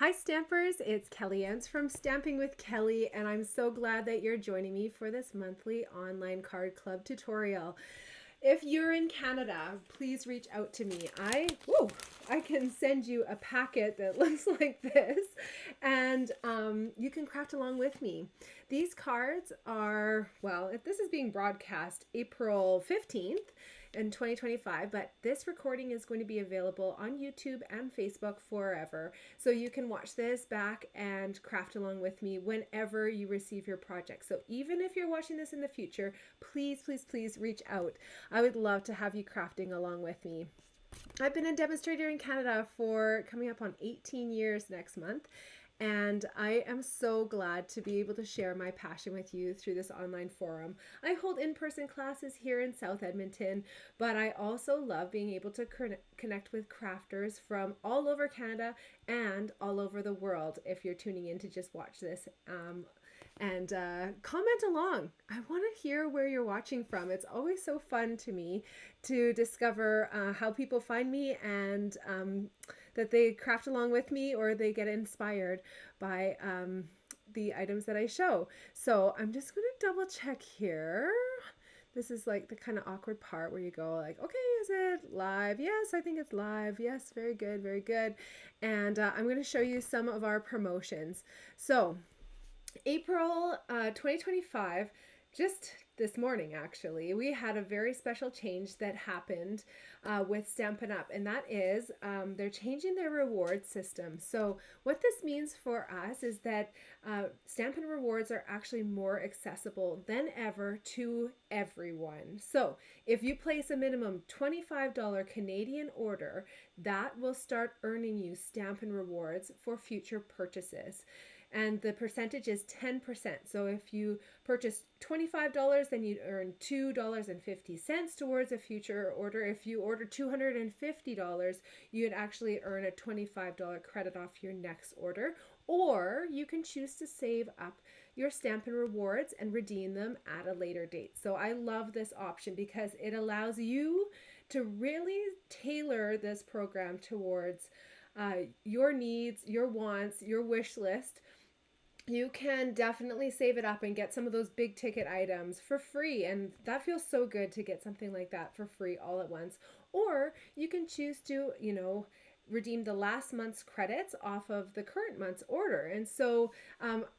Hi Stampers, it's Kelly Enns from Stamping with Kelly, and I'm so glad that you're joining me for this monthly online card club tutorial. If you're in Canada, please reach out to me. I can send you a packet that looks like this, and you can craft along with me. These cards are, well, this is being broadcast April 15th in 2025, but this recording is going to be available on YouTube and Facebook forever. So you can watch this back and craft along with me whenever you receive your project. So even if you're watching this in the future, please, please, please reach out. I would love to have you crafting along with me. I've been a demonstrator in Canada for coming up on 18 years next month, and I am so glad to be able to share my passion with you through this online forum. I hold in-person classes here in South Edmonton, but I also love being able to connect with crafters from all over Canada and all over the world. If you're tuning in to just watch this, and comment along. I want to hear where you're watching from. It's always so fun to me to discover how people find me and that they craft along with me or they get inspired by the items that I show. So I'm just going to double check here. This is like the kind of awkward part where you go like, okay, is it live? Yes, I think it's live. Yes, very good, very good. And I'm going to show you some of our promotions. So April 2025, just this morning actually, we had a very special change that happened with Stampin' Up, and that is they're changing their reward system. So what this means for us is that Stampin' Rewards are actually more accessible than ever to everyone. So if you place a minimum $25 Canadian order, that will start earning you Stampin' Rewards for future purchases. And the percentage is 10%. So if you purchase $25, then you'd earn $2.50 towards a future order. If you order $250, you'd actually earn a $25 credit off your next order. Or you can choose to save up your Stampin' Rewards and redeem them at a later date. So I love this option because it allows you to really tailor this program towards your needs, your wants, your wish list. You can definitely save it up and get some of those big ticket items for free, and that feels so good to get something like that for free all at once. Or you can choose to, redeem the last month's credits off of the current month's order. And so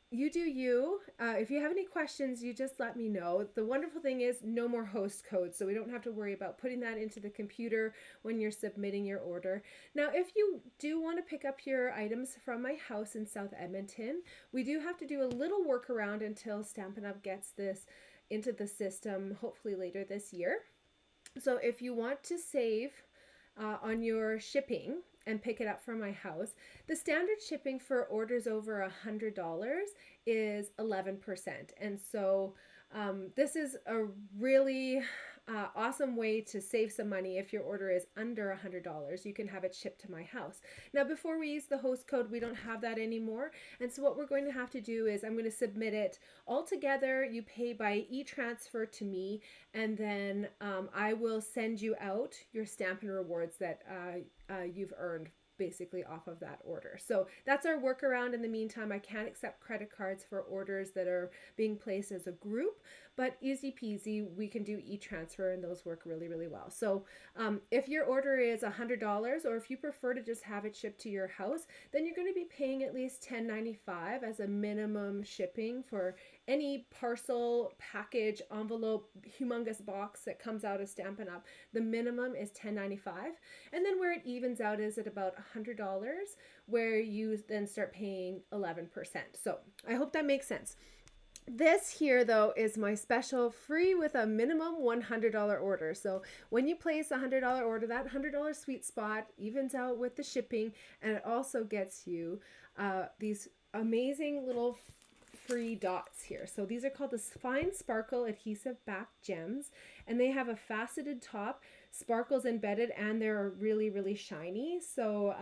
you do you. If you have any questions, you just let me know. The wonderful thing is no more host codes, so we don't have to worry about putting that into the computer when you're submitting your order. Now, if you do want to pick up your items from my house in South Edmonton, we do have to do a little workaround until Stampin' Up gets this into the system, hopefully later this year. So if you want to save on your shipping and pick it up from my house, the standard shipping for orders over $100 is 11%. And so this is a really awesome way to save some money. If your order is under $100, you can have it shipped to my house. Now, before we use the host code, we don't have that anymore. And so what we're going to have to do is I'm going to submit it all together. You pay by e-transfer to me, and then I will send you out your Stampin' Rewards that you've earned basically off of that order. So that's our workaround. In the meantime, I can't accept credit cards for orders that are being placed as a group, but easy peasy, we can do e-transfer and those work really, really well. So if your order is $100, or if you prefer to just have it shipped to your house, then you're going to be paying at least $10.95 as a minimum shipping for any parcel, package, envelope, humongous box that comes out of Stampin' Up. The minimum is $10.95. And then where it evens out is at about $100, where you then start paying 11%. So I hope that makes sense. This here, though, is my special free with a minimum $100 order. So when you place a $100 order, that $100 sweet spot evens out with the shipping, and it also gets you these amazing little free dots here. So these are called the Fine Sparkle Adhesive Back Gems, and they have a faceted top, sparkles embedded, and they're really, really shiny. So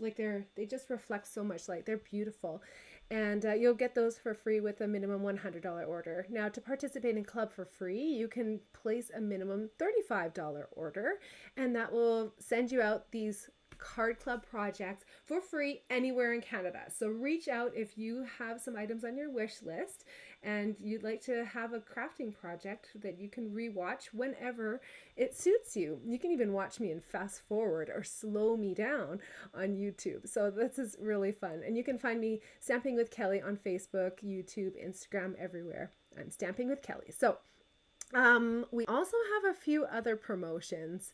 like they just reflect so much light. They're beautiful. And you'll get those for free with a minimum $100 order. Now, to participate in Club for free, you can place a minimum $35 order, and that will send you out these card club projects for free anywhere in Canada. So reach out if you have some items on your wish list and you'd like to have a crafting project that you can rewatch whenever it suits you. You can even watch me and fast forward or slow me down on YouTube. So this is really fun. And you can find me Stamping with Kelly on Facebook, YouTube, Instagram, everywhere. I'm Stamping with Kelly. So we also have a few other promotions.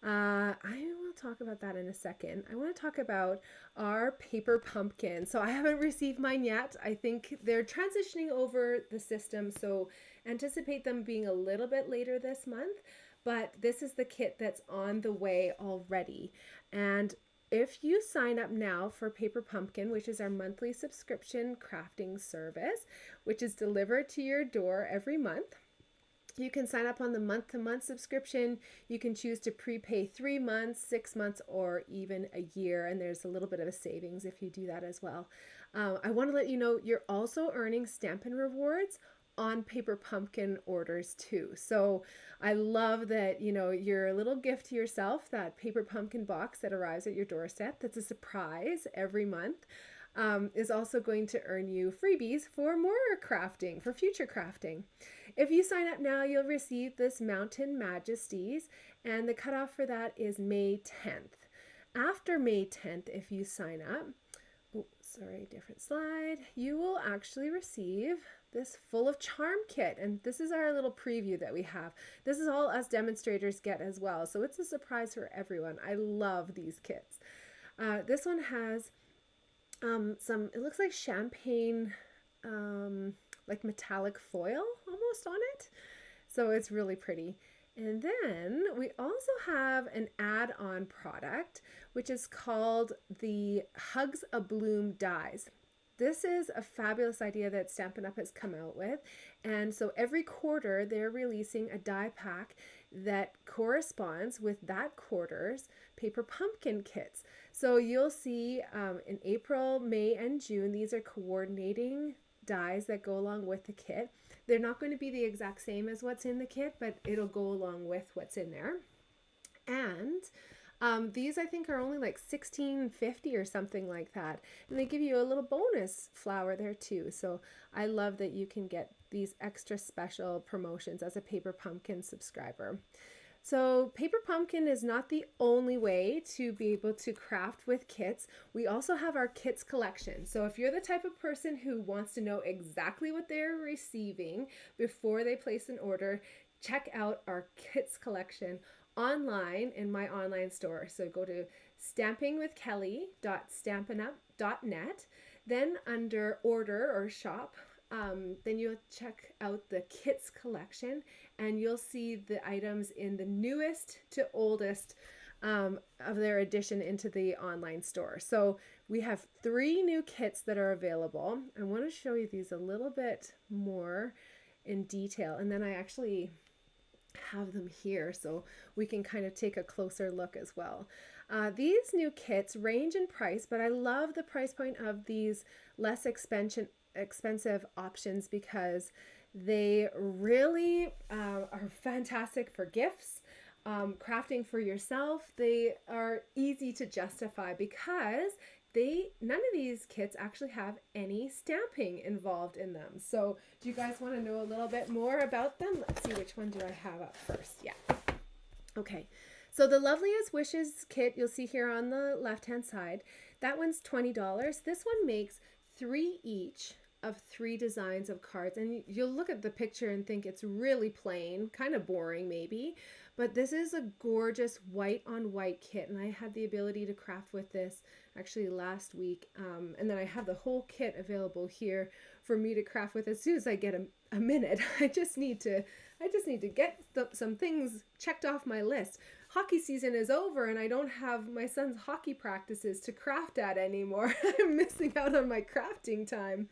I will talk about that in a second. I want to talk about our paper pumpkin. So I haven't received mine yet. I think they're transitioning over the system, so anticipate them being a little bit later this month, but this is the kit that's on the way already. And if you sign up now for Paper Pumpkin, which is our monthly subscription crafting service, which is delivered to your door every month, you can sign up on the month-to-month subscription. You can choose to prepay 3 months, 6 months, or even a year. And there's a little bit of a savings if you do that as well. I want to let you know you're also earning Stampin Rewards on Paper Pumpkin orders too. So I love that, you know, your little gift to yourself, that Paper Pumpkin box that arrives at your doorstep, that's a surprise every month, is also going to earn you freebies for more crafting, for future crafting. If you sign up now, you'll receive this Mountain Majesties, and the cutoff for that is May 10th. After May 10th, if you sign up, different slide, you will actually receive this Full of Charm kit, and this is our little preview that we have. This is all us demonstrators get as well, so it's a surprise for everyone. I love these kits. This one has some, it looks like champagne, like metallic foil almost on it. So it's really pretty. And then we also have an add-on product, which is called the Hugs a Bloom dies. This is a fabulous idea that Stampin' Up! Has come out with. And so every quarter they're releasing a die pack that corresponds with that quarter's Paper Pumpkin kits. So you'll see in April, May, and June, these are coordinating dies that go along with the kit. They're not going to be the exact same as what's in the kit, but it'll go along with what's in there. And these I think are only like $16.50 or something like that. And they give you a little bonus flower there too. So I love that you can get these extra special promotions as a Paper Pumpkin subscriber. So Paper Pumpkin is not the only way to be able to craft with kits. We also have our kits collection. So if you're the type of person who wants to know exactly what they're receiving before they place an order, check out our kits collection online in my online store. So go to stampingwithkelly.stampinup.net, then under order or shop, then you'll check out the kits collection and you'll see the items in the newest to oldest of their addition into the online store. So we have 3 new kits that are available. I want to show you these a little bit more in detail, and then I actually have them here so we can kind of take a closer look as well. These new kits range in price, but I love the price point of these less expensive options because they really are fantastic for gifts, crafting for yourself. They are easy to justify because none of these kits actually have any stamping involved in them. So do you guys want to know a little bit more about them? Let's see, which one do I have up first? Yeah. Okay. So the Loveliest Wishes kit you'll see here on the left-hand side, that one's $20. This one makes 3 each of 3 designs of cards, and you'll look at the picture and think it's really plain, kind of boring maybe, but this is a gorgeous white on white kit, and I had the ability to craft with this actually last week, and then I have the whole kit available here for me to craft with as soon as I get a minute. I just need to get some things checked off my list. Hockey season is over and I don't have my son's hockey practices to craft at anymore. I'm missing out on my crafting time.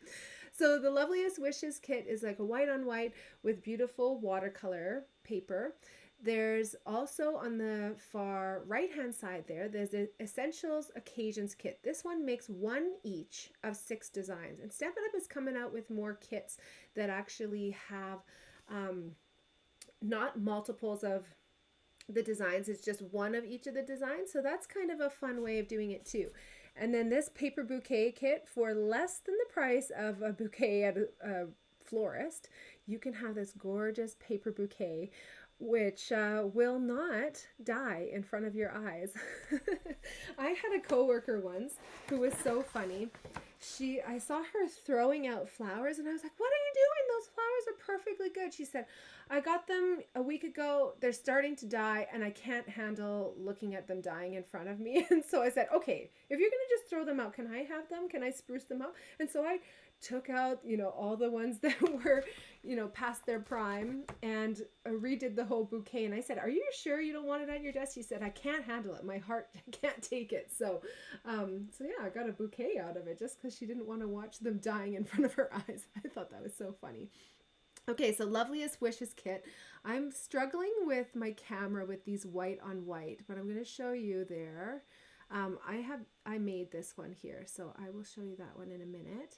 So the Loveliest Wishes kit is like a white on white with beautiful watercolor paper. There's also on the far right hand side there's the Essentials Occasions kit. This one makes 1 each of 6 designs, and Stampin' Up! Is coming out with more kits that actually have not multiples of the designs. It's just one of each of the designs. So that's kind of a fun way of doing it too. And then this paper bouquet kit, for less than the price of a bouquet at a florist, you can have this gorgeous paper bouquet which will not die in front of your eyes. I had a coworker once who was so funny. I saw her throwing out flowers and I was like, what are you doing? Those flowers are perfectly good. She said, I got them a week ago. They're starting to die and I can't handle looking at them dying in front of me. And so I said, okay, if you're going to just throw them out, can I have them? Can I spruce them up? And so I took out, all the ones that were, past their prime and redid the whole bouquet. And I said, are you sure you don't want it on your desk? She said, I can't handle it. My heart can't take it. So yeah, I got a bouquet out of it just because she didn't want to watch them dying in front of her eyes. I thought that was so funny. Okay, so Loveliest Wishes kit. I'm struggling with my camera with these white on white, but I'm going to show you there. I made this one here, so I will show you that one in a minute.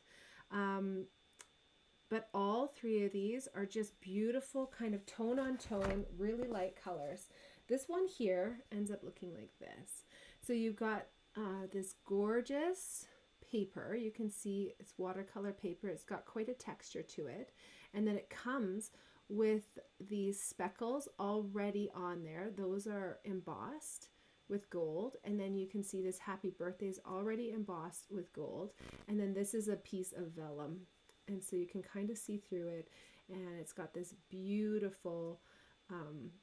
But all three of these are just beautiful kind of tone on tone, really light colors. This one here ends up looking like this. So you've got this gorgeous paper. You can see it's watercolor paper. It's got quite a texture to it. And then it comes with these speckles already on there. Those are embossed with gold, and then you can see this happy birthday is already embossed with gold, and then this is a piece of vellum, and so you can kind of see through it, and it's got this beautiful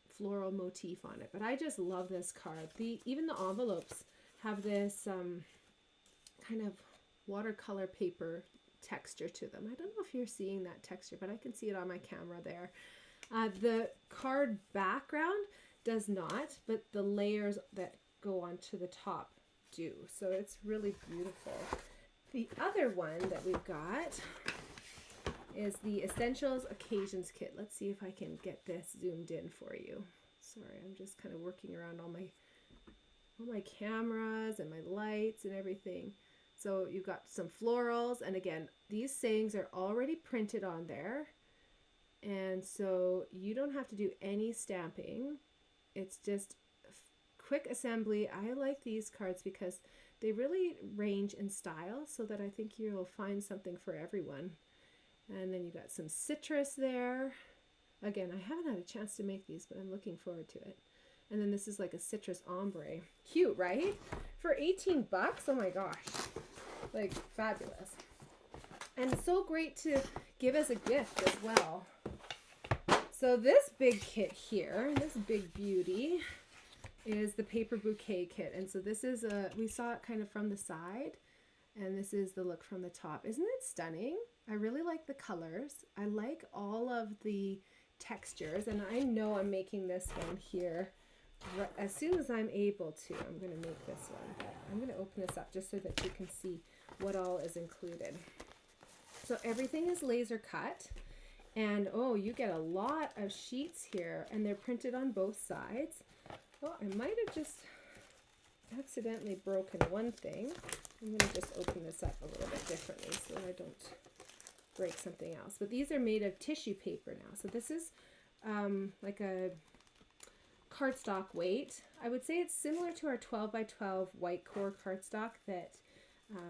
floral motif on it. But I just love this card. Even the envelopes have this kind of watercolor paper texture to them. I don't know if you're seeing that texture, but I can see it on my camera there. The card background does not, but the layers that go onto the top do. So it's really beautiful. The other one that we've got is the Essentials Occasions Kit. Let's see if I can get this zoomed in for you. Sorry, I'm just kind of working around all my cameras and my lights and everything. So you've got some florals, and again, these sayings are already printed on there. And so you don't have to do any stamping. It's just quick assembly. I like these cards because they really range in style, so that I think you'll find something for everyone. And then you got some citrus there. Again, I haven't had a chance to make these, but I'm looking forward to it. And then this is like a citrus ombre. Cute, right? For 18 bucks? Oh my gosh. Like, fabulous. And it's so great to give as a gift as well. So this big kit here, this big beauty, is the paper bouquet kit. And so this is we saw it kind of from the side, and this is the look from the top. Isn't it stunning? I really like the colors. I like all of the textures, and I know I'm making this one here as soon as I'm able to. I'm going to make this one, but I'm going to open this up just so that you can see what all is included. So everything is laser cut. And oh, you get a lot of sheets here, and they're printed on both sides. Well, I might have just accidentally broken one thing. I'm going to just open this up a little bit differently so I don't break something else. But these are made of tissue paper now. So this is like a cardstock weight. I would say it's similar to our 12 by 12 white core cardstock that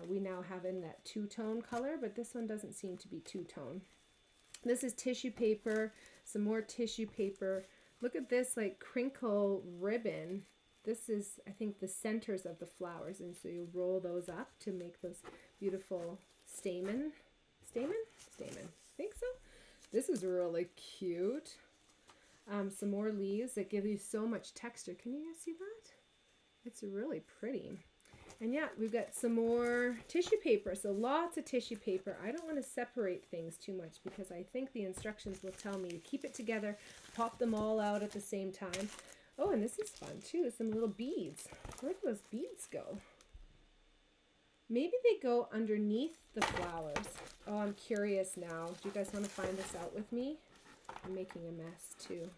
we now have in that two-tone color, but this one doesn't seem to be two-tone. This is tissue paper, some more tissue paper. Look at this like crinkle ribbon. This is, I think, the centers of the flowers, and so you roll those up to make those beautiful stamen. I think so. This is really cute. Some more leaves that give you so much texture. Can you guys see that? It's really pretty. And yeah, we've got some more tissue paper. So lots of tissue paper. I don't want to separate things too much because I think the instructions will tell me to keep it together, pop them all out at the same time. Oh, and this is fun too. Some little beads. Where do those beads go? Maybe they go underneath the flowers. Oh, I'm curious now. Do you guys want to find this out with me? I'm making a mess too.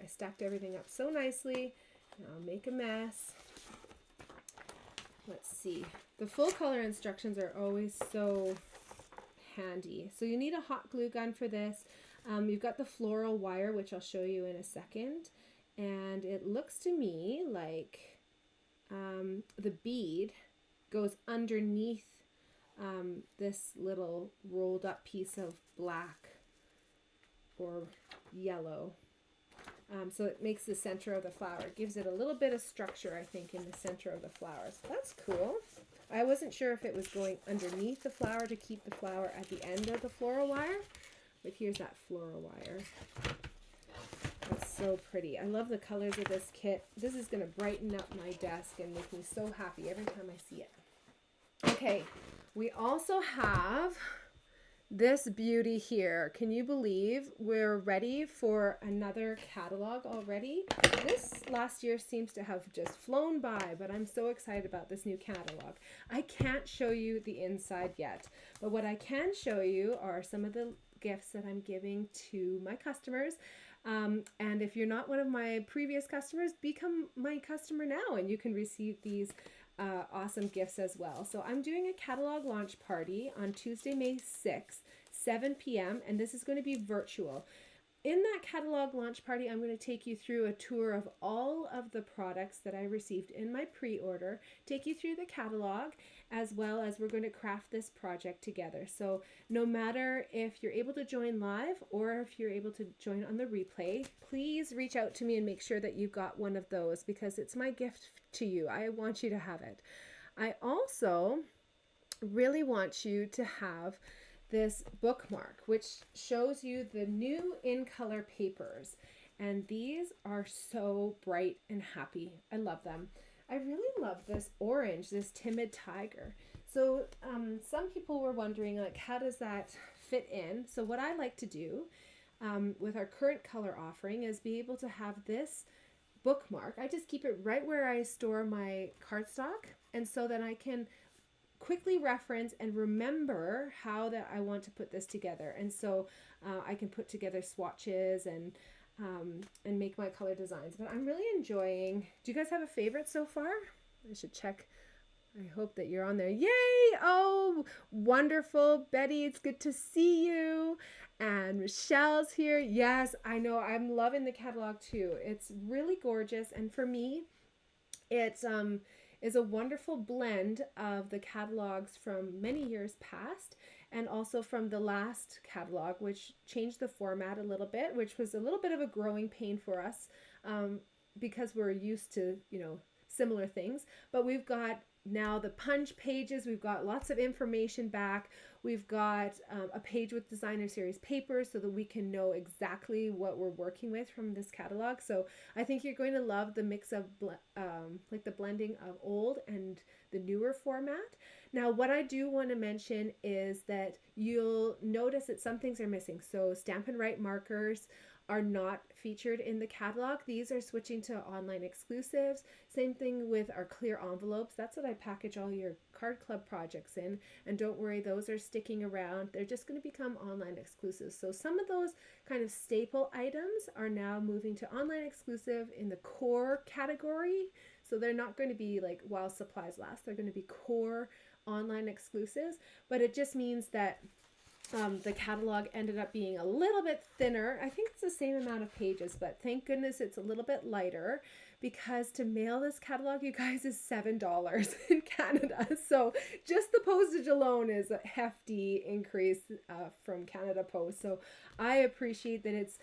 I stacked everything up so nicely. Now I'll make a mess. Let's see. The full color instructions are always so handy. So you need a hot glue gun for this. You've got the floral wire, which I'll show you in a second. and it looks to me like the bead goes underneath this little rolled up piece of black or yellow. So it makes the center of the flower. It gives it a little bit of structure, I think, in the center of the flower. So that's cool. I wasn't sure if it was going underneath the flower to keep the flower at the end of the floral wire, but here's that floral wire. That's so pretty. I love the colors of this kit. This is going to brighten up my desk and make me so happy every time I see it. Okay, we also have this beauty here. Can you believe we're ready for another catalog already? This last year seems to have just flown by, but I'm so excited about this new catalog. I can't show you the inside yet, but what I can show you are some of the gifts that I'm giving to my customers. And if you're not one of my previous customers, become my customer now and you can receive these awesome gifts as well. So I'm doing a catalog launch party on Tuesday, May 6th, 7 p.m. and this is going to be virtual. In that catalog launch party, I'm going to take you through a tour of all of the products that I received in my pre-order, take you through the catalog, as well as we're going to craft this project together. So no matter if you're able to join live or if you're able to join on the replay, please reach out to me and make sure that you've got one of those because it's my gift to you. I want you to have it. I also really want you to have this bookmark, which shows you the new in color papers. And these are so bright and happy. I love them. I really love this orange, this timid tiger. So some people were wondering, like, how does that fit in? So what I like to do with our current color offering is be able to have this bookmark. I just keep it right where I store my cardstock, and so that I can quickly reference and remember how that I want to put this together. And so I can put together swatches and make my color designs. But I'm really enjoying. Do you guys have a favorite so far? I should check. I hope that you're on there. Yay! Oh, wonderful. Betty, it's good to see you. And Michelle's here. Yes, I know. I'm loving the catalog too. It's really gorgeous. And for me, it's is a wonderful blend of the catalogs from many years past and also from the last catalog, which changed the format a little bit, which was a little bit of a growing pain for us because we're used to, similar things. But we've got now the punch pages, we've got lots of information back, we've got a page with designer series papers so that we can know exactly what we're working with from this catalog. So I think you're going to love the mix of like the blending of old and the newer format. Now what I do want to mention is that you'll notice that some things are missing. So Stampin Write markers are not featured in the catalog. These are switching to online exclusives. Same thing with our clear envelopes. That's what I package all your card club projects in. And don't worry, those are sticking around. They're just going to become online exclusives. So some of those kind of staple items are now moving to online exclusive in the core category. So they're not going to be like while supplies last. They're going to be core online exclusives. But it just means that the catalog ended up being a little bit thinner. I think it's the same amount of pages, but thank goodness it's a little bit lighter because to mail this catalog, you guys, is $7 in Canada. So just the postage alone is a hefty increase from Canada Post. So I appreciate that it's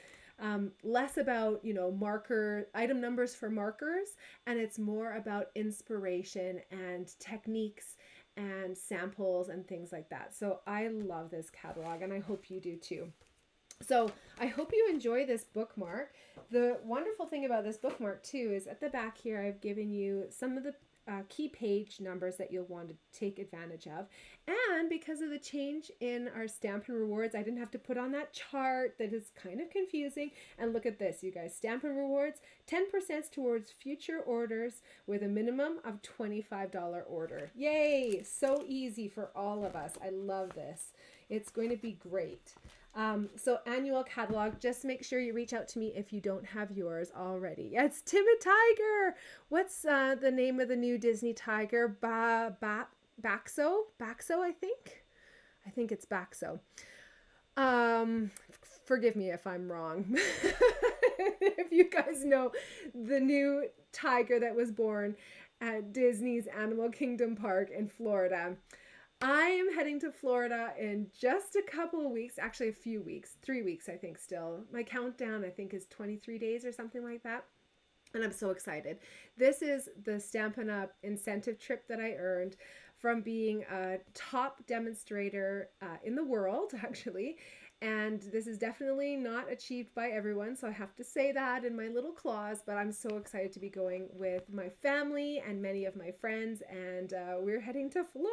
less about, marker item numbers for markers, and it's more about inspiration and techniques and samples and things like that. So I love this catalog and I hope you do too. So I hope you enjoy this bookmark. The wonderful thing about this bookmark too is at the back here I've given you some of the key page numbers that you'll want to take advantage of. And because of the change in our Stampin Rewards, I didn't have to put on that chart that is kind of confusing. And look at this, you guys. Stampin Rewards, 10% towards future orders with a minimum of $25 order. Yay! So easy for all of us. I love this. It's going to be great. So annual catalog, just make sure you reach out to me if you don't have yours already. Yeah, it's Timid Tiger. What's the name of the new Disney tiger? Baxo, I think. I think it's Baxo. Forgive me if I'm wrong. If you guys know the new tiger that was born at Disney's Animal Kingdom Park in Florida. I am heading to Florida in just a couple of weeks, actually a few weeks, 3 weeks, I think still. My countdown, I think, is 23 days or something like that. And I'm so excited. This is the Stampin' Up! Incentive trip that I earned from being a top demonstrator in the world, actually. And this is definitely not achieved by everyone, so I have to say that in my little clause, but I'm so excited to be going with my family and many of my friends, and we're heading to Florida.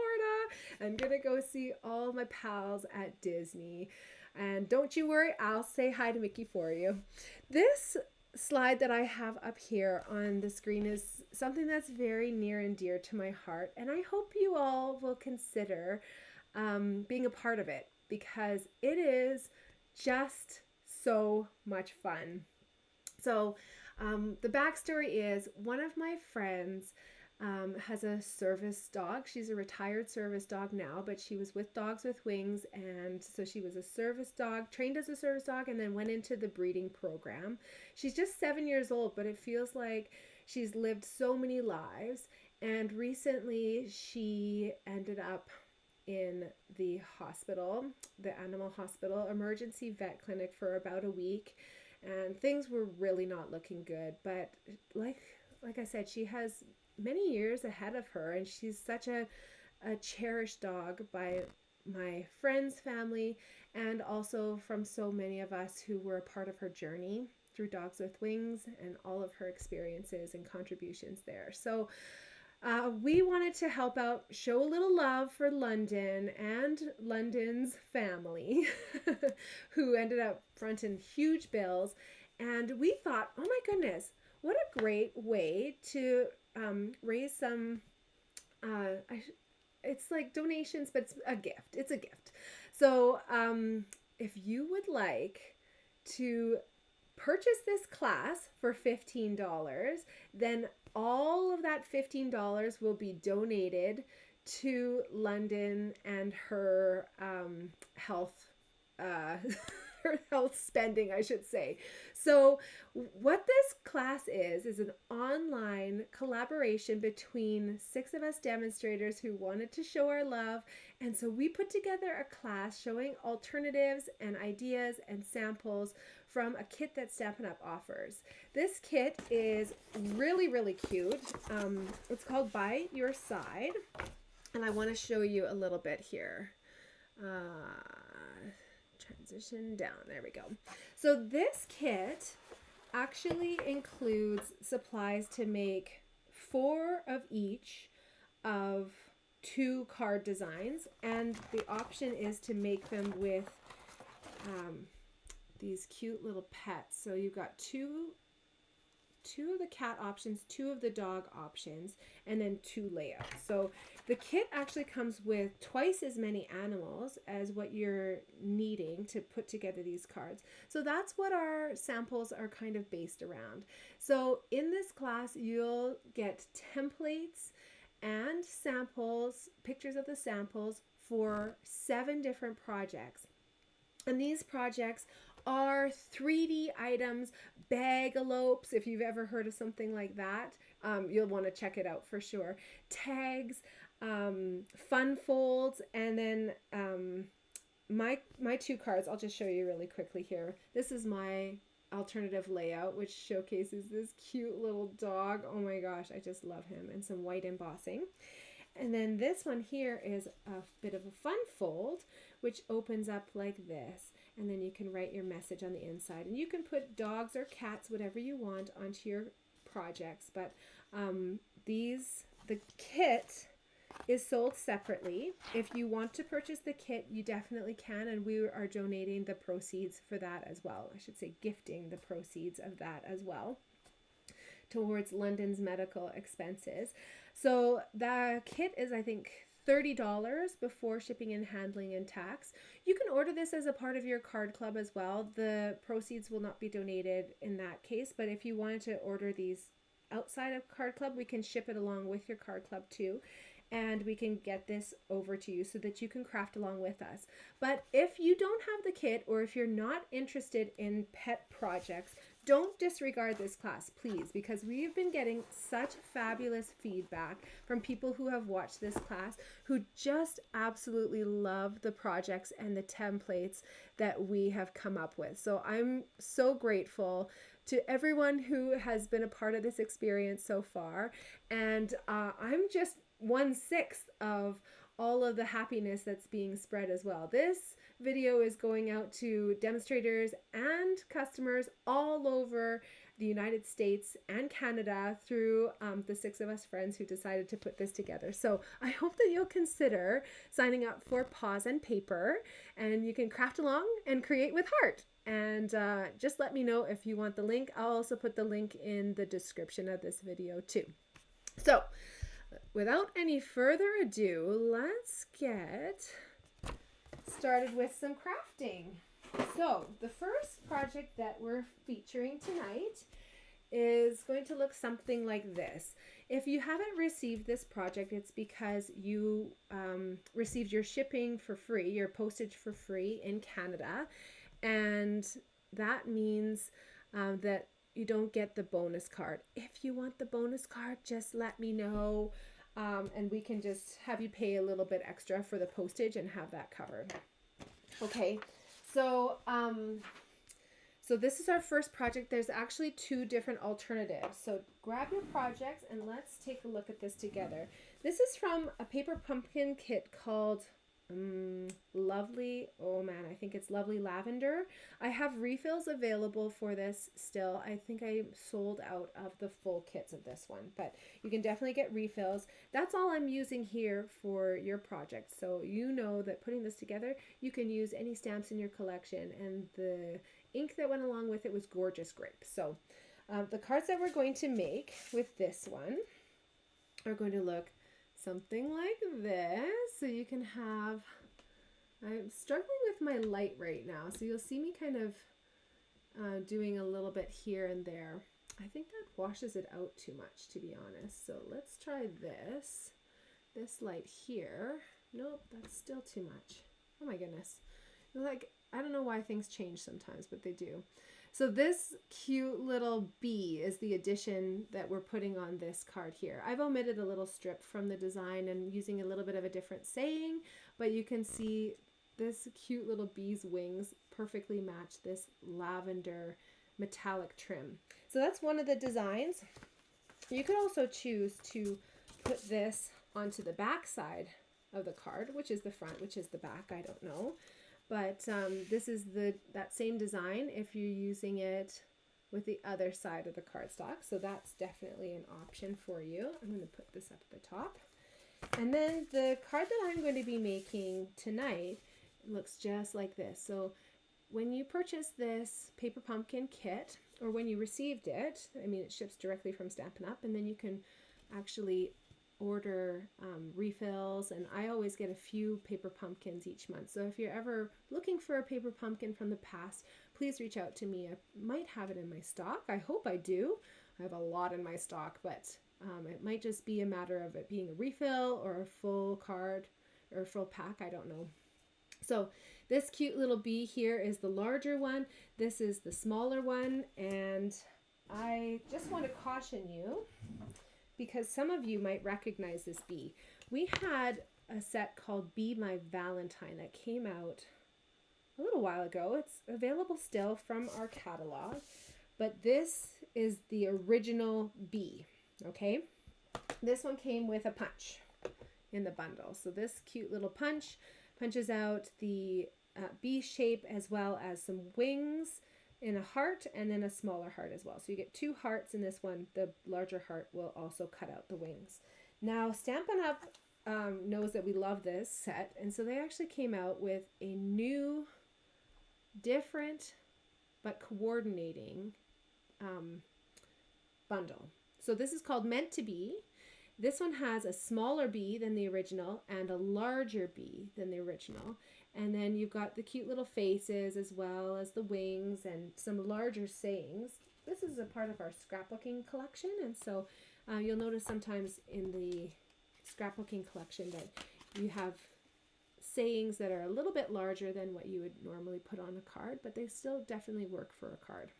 I'm gonna go see all my pals at Disney. And don't you worry, I'll say hi to Mickey for you. This slide that I have up here on the screen is something that's very near and dear to my heart, and I hope you all will consider being a part of it, because it is just so much fun. So the backstory is, one of my friends has a service dog. She's a retired service dog now, but she was with Dogs with Wings, and so she was a service dog, trained as a service dog, and then went into the breeding program. She's just 7 years old, but it feels like she's lived so many lives, and recently she ended up in the hospital, the animal hospital, emergency vet clinic, for about a week, and things were really not looking good. But like I said, she has many years ahead of her, and she's such a cherished dog by my friends, family, and also from so many of us who were a part of her journey through Dogs with Wings and all of her experiences and contributions there. So we wanted to help out, show a little love for London and London's family, who ended up fronting huge bills. And we thought, oh my goodness, what a great way to raise some, it's like donations, but it's a gift. It's a gift. So if you would like to purchase this class for $15, then all of that $15 will be donated to London and her health her health spending, I should say. So what this class is an online collaboration between 6 of us demonstrators who wanted to show our love. And so we put together a class showing alternatives and ideas and samples from a kit that Stampin' Up! Offers. This kit is really, really cute. It's called By Your Side, and I want to show you a little bit here. Transition down, there we go. So this kit actually includes supplies to make 4 of each of 2 card designs, and the option is to make them with these cute little pets. So you've got two of the cat options, 2 of the dog options, and then 2 layouts. So the kit actually comes with twice as many animals as what you're needing to put together these cards. So that's what our samples are kind of based around. So in this class, you'll get templates and samples, pictures of the samples for 7 different projects. And these projects are 3D items, bagalopes, if you've ever heard of something like that. You'll want to check it out for sure. Tags, fun folds, and then my 2 cards, I'll just show you really quickly here. This is my alternative layout, which showcases this cute little dog. Oh my gosh, I just love him. And some white embossing. And then this one here is a bit of a fun fold, which opens up like this. And then you can write your message on the inside. And you can put dogs or cats, whatever you want, onto your projects. But the kit is sold separately. If you want to purchase the kit, you definitely can. And we are donating the proceeds for that as well. I should say gifting the proceeds of that as well towards London's medical expenses. So the kit is, I think, $30 before shipping and handling and tax. You can order this as a part of your card club as well. The proceeds will not be donated in that case, but if you wanted to order these outside of card club, we can ship it along with your card club too. And we can get this over to you so that you can craft along with us. But if you don't have the kit, or if you're not interested in pet projects, don't disregard this class, please, because we've been getting such fabulous feedback from people who have watched this class who just absolutely love the projects and the templates that we have come up with. So I'm so grateful to everyone who has been a part of this experience so far. And I'm just 1/6 of all of the happiness that's being spread as well. This video is going out to demonstrators and customers all over the United States and Canada through the 6 of us friends who decided to put this together. So I hope that you'll consider signing up for Paws and Paper, and you can craft along and create with heart. And just let me know if you want the link. I'll also put the link in the description of this video too. So without any further ado, let's get started with some crafting. So the first project that we're featuring tonight is going to look something like this. If you haven't received this project, it's because you received your shipping for free, your postage for free in Canada, and that means that you don't get the bonus card. If you want the bonus card, just let me know, and we can just have you pay a little bit extra for the postage and have that covered. Okay, so so this is our first project. There's actually 2 different alternatives. So grab your projects and let's take a look at this together. This is from a paper pumpkin kit called Lovely, oh man, I think it's Lovely Lavender. I have refills available for this still. I think I sold out of the full kits of this one, but you can definitely get refills. That's all I'm using here for your project. So you know that putting this together, you can use any stamps in your collection, and the ink that went along with it was Gorgeous Grape. So the cards that we're going to make with this one are going to look something like this. So you can have, I'm struggling with my light right now, so you'll see me kind of doing a little bit here and there. I think that washes it out too much, to be honest. So let's try this light here. Nope, that's still too much. Oh my goodness. Like, I don't know why things change sometimes, but they do. So this cute little bee is the addition that we're putting on this card here. I've omitted a little strip from the design and using a little bit of a different saying, but you can see this cute little bee's wings perfectly match this lavender metallic trim. So that's one of the designs. You could also choose to put this onto the back side of the card, which is the front, which is the back, I don't know. But this is that same design if you're using it with the other side of the cardstock. So that's definitely an option for you. I'm going to put this up at the top. And then the card that I'm going to be making tonight looks just like this. So when you purchase this paper pumpkin kit, or when you received it, I mean, it ships directly from Stampin' Up, and then you can actually order refills, and I always get a few paper pumpkins each month. So if you're ever looking for a paper pumpkin from the past, please reach out to me. I might have it in my stock. I hope I do. I have a lot in my stock, but it might just be a matter of it being a refill or a full card or a full pack. I don't know. So this cute little bee here is the larger one. This is the smaller one, and I just want to caution you, because some of you might recognize this bee. We had a set called Be My Valentine that came out a little while ago. It's available still from our catalog, but this is the original bee, okay? This one came with a punch in the bundle. So this cute little punch punches out the bee shape as well as some wings in a heart and then a smaller heart as well. So you get 2 hearts in this one. The larger heart will also cut out the wings. Now Stampin' Up! Knows that we love this set, and so they actually came out with a new, different, but coordinating bundle. So this is called Meant to Be. This one has a smaller bee than the original and a larger bee than the original. And then you've got the cute little faces as well as the wings and some larger sayings. This is a part of our scrapbooking collection, and so you'll notice sometimes in the scrapbooking collection that you have sayings that are a little bit larger than what you would normally put on a card, but they still definitely work for a card.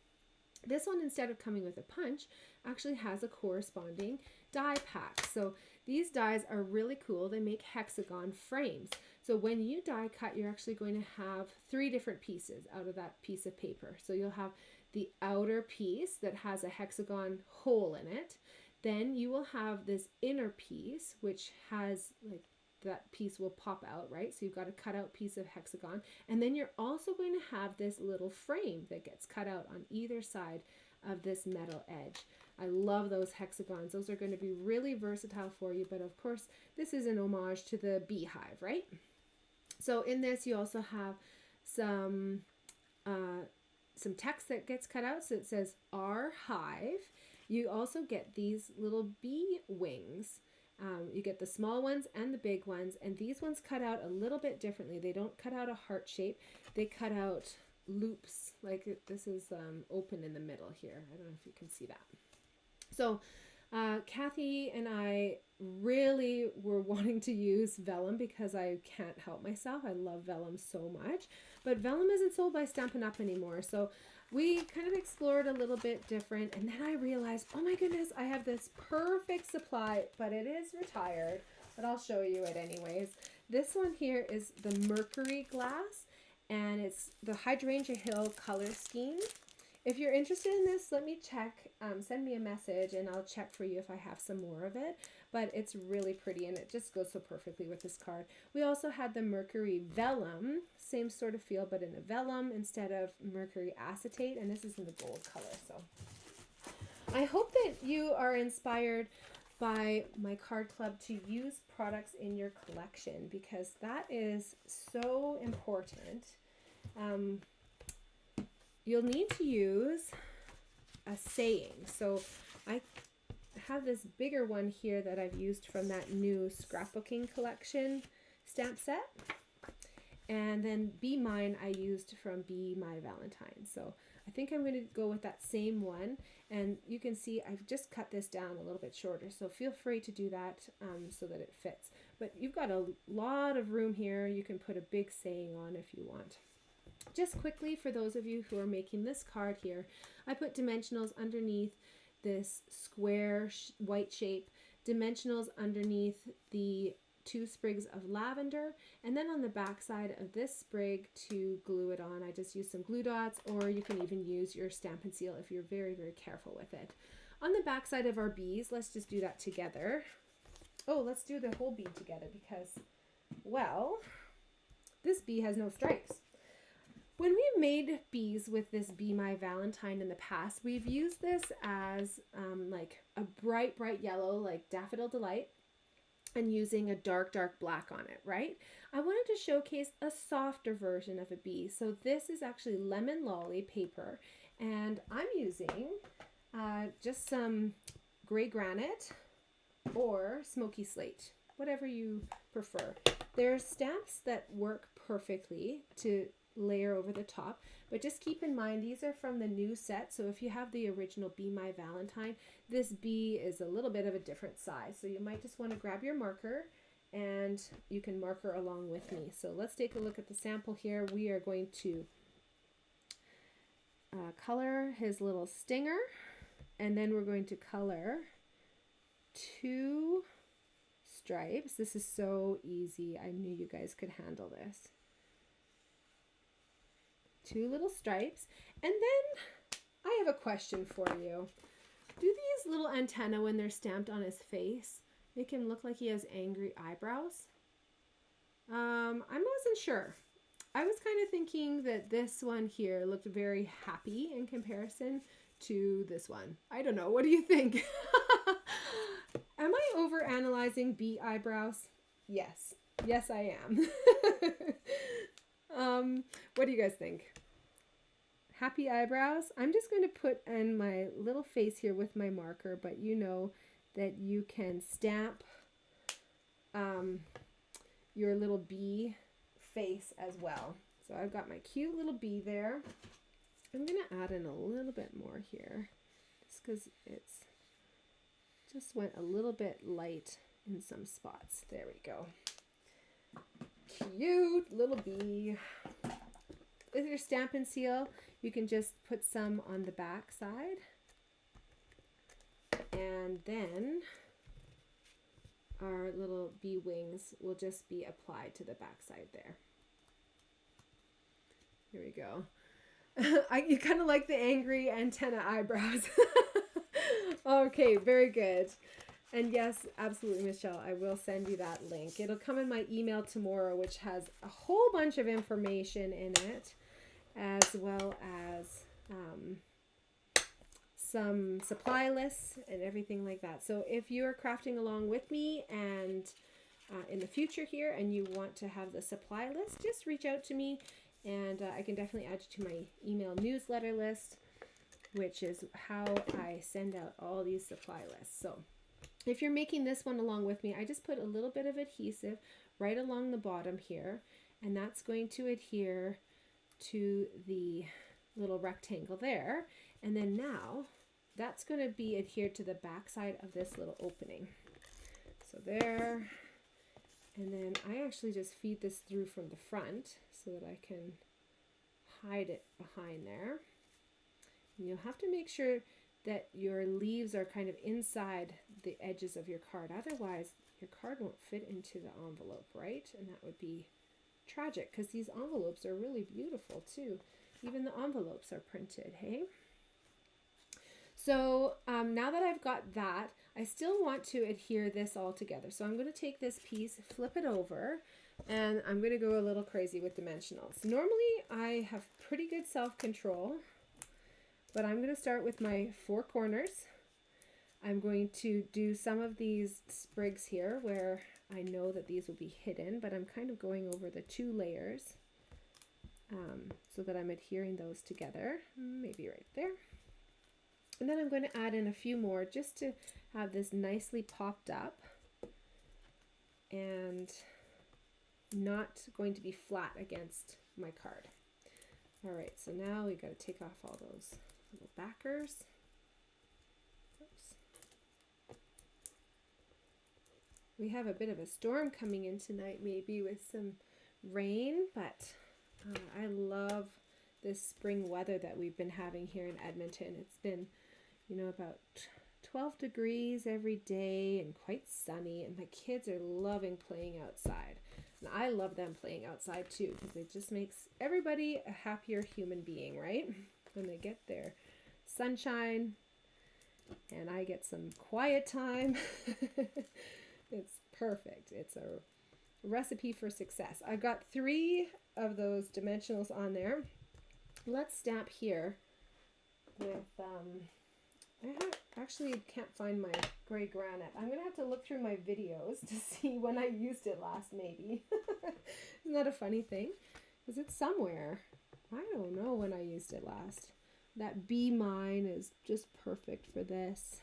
This one, instead of coming with a punch, actually has a corresponding die pack. So these dies are really cool. They make hexagon frames. So when you die cut, you're actually going to have 3 different pieces out of that piece of paper. So you'll have the outer piece that has a hexagon hole in it. Then you will have this inner piece, which has like that piece will pop out, right? So you've got a cut out piece of hexagon. And then you're also going to have this little frame that gets cut out on either side of this metal edge. I love those hexagons. Those are going to be really versatile for you. But of course, this is an homage to the beehive, right? So in this, you also have some text that gets cut out. So it says our hive. You also get these little bee wings. You get the small ones and the big ones, and these ones cut out a little bit differently. They don't cut out a heart shape. They cut out loops, like this is open in the middle here. I don't know if you can see that. So Kathy and I really were wanting to use vellum because I can't help myself. I love vellum so much, but vellum isn't sold by Stampin' Up! Anymore. So we kind of explored a little bit different, and then I realized, oh my goodness, I have this perfect supply, but it is retired, but I'll show you it anyways. This one here is the Mercury glass, and it's the Hydrangea Hill color scheme. If you're interested in this, let me check, send me a message and I'll check for you if I have some more of it. But it's really pretty and it just goes so perfectly with this card. We also had the Mercury Vellum, same sort of feel, but in a vellum instead of mercury acetate. And this is in the gold color. So I hope that you are inspired by my card club to use products in your collection, because that is so important. You'll need to use a saying. So I have this bigger one here that I've used from that new scrapbooking collection stamp set. And then Be Mine I used from Be My Valentine. So I think I'm going to go with that same one. And you can see I've just cut this down a little bit shorter. So feel free to do that so that it fits. But you've got a lot of room here. You can put a big saying on if you want. Just quickly, for those of you who are making this card here, I put dimensionals underneath this square white shape, dimensionals underneath the 2 sprigs of lavender, and then on the back side of this sprig to glue it on, I just use some glue dots, or you can even use your Stampin' Seal if you're very, very careful with it. On the back side of our bees, let's just do that together. Oh, let's do the whole bee together because, well, this bee has no stripes. When we made bees with this Be My Valentine in the past, we've used this as like a bright, bright yellow, like Daffodil Delight, and using a dark, dark black on it, right? I wanted to showcase a softer version of a bee. So this is actually Lemon Lolly paper, and I'm using just some gray granite or smoky slate, whatever you prefer. There's stamps that work perfectly to layer over the top, but just keep in mind these are from the new set. So if you have the original Be My Valentine, this bee is a little bit of a different size, so you might just want to grab your marker and you can marker along with me. So let's take a look at the sample here. We are going to color his little stinger, and then we're going to color 2 stripes. This is so easy. I knew you guys could handle this. 2 little stripes. And then I have a question for you. Do these little antennae, when they're stamped on his face, make him look like he has angry eyebrows? I wasn't sure. I was kind of thinking that this one here looked very happy in comparison to this one. I don't know. What do you think? Am I over analyzing bee eyebrows? Yes. Yes, I am. What do you guys think? Happy eyebrows? I'm just going to put in my little face here with my marker, but you know that you can stamp your little bee face as well. So I've got my cute little bee there. I'm going to add in a little bit more here just because it's just went a little bit light in some spots. There we go. Cute little bee. with your Stampin' Seal, you can just put some on the back side. And then our little bee wings will just be applied to the back side there. Here we go. You kind of like the angry antenna eyebrows. Okay, very good. And yes, absolutely, Michelle, I will send you that link. It'll come in my email tomorrow, which has a whole bunch of information in it, as well as some supply lists and everything like that. So if you are crafting along with me and in the future here and you want to have the supply list, just reach out to me and I can definitely add you to my email newsletter list, which is how I send out all these supply lists. So if you're making this one along with me, I just put a little bit of adhesive right along the bottom here, and that's going to adhere to the little rectangle there. And then now that's going to be adhered to the back side of this little opening. So there, and then I actually just feed this through from the front so that I can hide it behind there. And you'll have to make sure that your leaves are kind of inside the edges of your card. Otherwise, your card won't fit into the envelope, right? And that would be tragic because these envelopes are really beautiful too. Even the envelopes are printed, hey? So now that I've got that, I still want to adhere this all together. So I'm going to take this piece, flip it over, and I'm going to go a little crazy with dimensionals. Normally, I have pretty good self-control, but I'm going to start with my 4 corners. I'm going to do some of these sprigs here where I know that these will be hidden, but I'm kind of going over the 2 layers so that I'm adhering those together, maybe right there. And then I'm going to add in a few more just to have this nicely popped up and not going to be flat against my card. All right, so now we got to take off all those little backers. Oops. We have a bit of a storm coming in tonight, maybe with some rain, but I love this spring weather that we've been having here in Edmonton. It's been, you know, about 12 degrees every day and quite sunny, and my kids are loving playing outside. And I love them playing outside too, because it just makes everybody a happier human being, right? When they get their sunshine and I get some quiet time. It's perfect. It's a recipe for success. I got 3 of those dimensionals on there. Let's stamp here with I actually can't find my gray granite. I'm gonna have to look through my videos to see when I used it last, maybe. Isn't that a funny thing? Because it's somewhere. I don't know when I used it last. That bee mine is just perfect for this.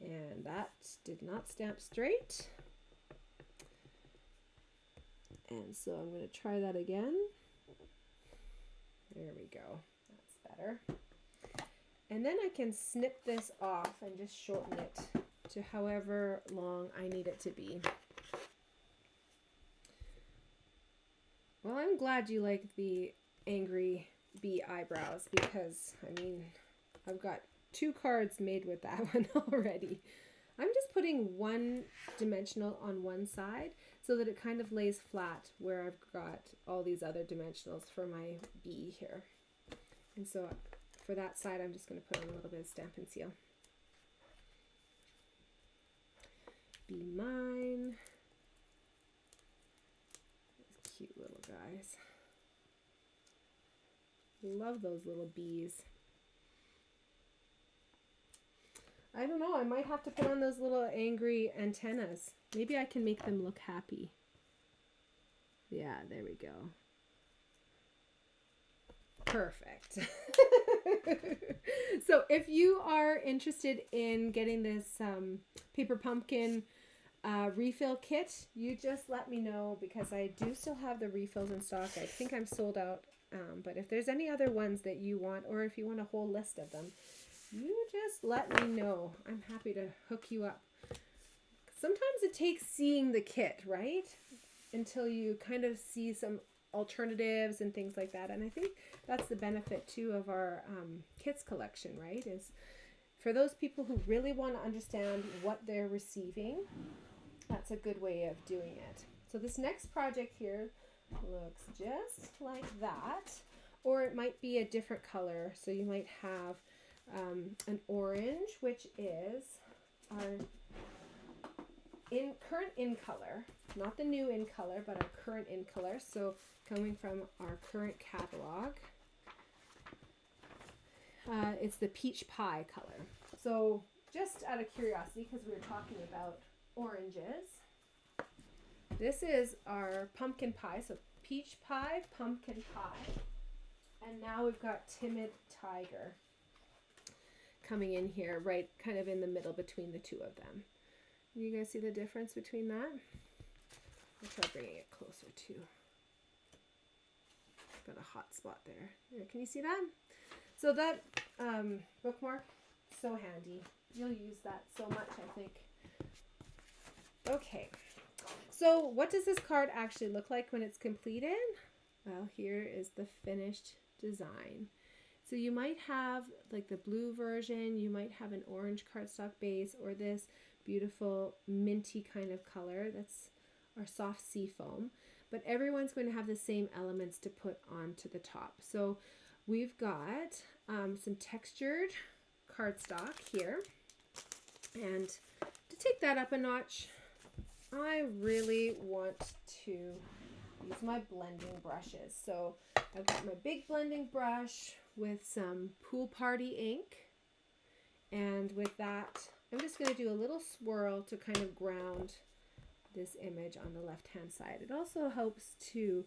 And that did not stamp straight. And so I'm going to try that again. There we go. That's better. And then I can snip this off and just shorten it to however long I need it to be. Well, I'm glad you like the angry bee eyebrows because, I mean, I've got 2 cards made with that one already. I'm just putting 1 dimensional on one side so that it kind of lays flat where I've got all these other dimensionals for my bee here. And so for that side, I'm just going to put on a little bit of Stampin' Seal. Be mine. These cute little guys. Love those little bees. I don't know, I might have to put on those little angry antennas. Maybe I can make them look happy. Yeah, there we go. Perfect. So if you are interested in getting this paper pumpkin refill kit, you just let me know because I do still have the refills in stock. I think I'm sold out, but if there's any other ones that you want, or if you want a whole list of them, you just let me know. I'm happy to hook you up. Sometimes it takes seeing the kit, right? Until you kind of see some alternatives and things like that. And I think that's the benefit too of our kits collection, right? Is for those people who really want to understand what they're receiving, that's a good way of doing it. So this next project here looks just like that, or it might be a different color. So you might have an orange, which is our current in color, not the new in color, but our current in color. So coming from our current catalog, it's the peach pie color. So just out of curiosity, because we were talking about oranges, this is our pumpkin pie. So peach pie, pumpkin pie, and now we've got timid tiger coming in here, right kind of in the middle between the two of them. You guys see the difference between that? I'll try bringing it closer too. Got a hot spot there. Can you see that? So that bookmark, so handy. You'll use that so much, I think. Okay, so what does this card actually look like when it's completed? Well, here is the finished design. So you might have like the blue version, you might have an orange cardstock base, or this beautiful minty kind of color. That's our soft sea foam. But everyone's going to have the same elements to put onto the top. So we've got some textured cardstock here. And to take that up a notch, I really want to use my blending brushes. So I've got my big blending brush with some Pool Party ink. And with that, I'm just going to do a little swirl to kind of ground this image on the left-hand side. It also helps to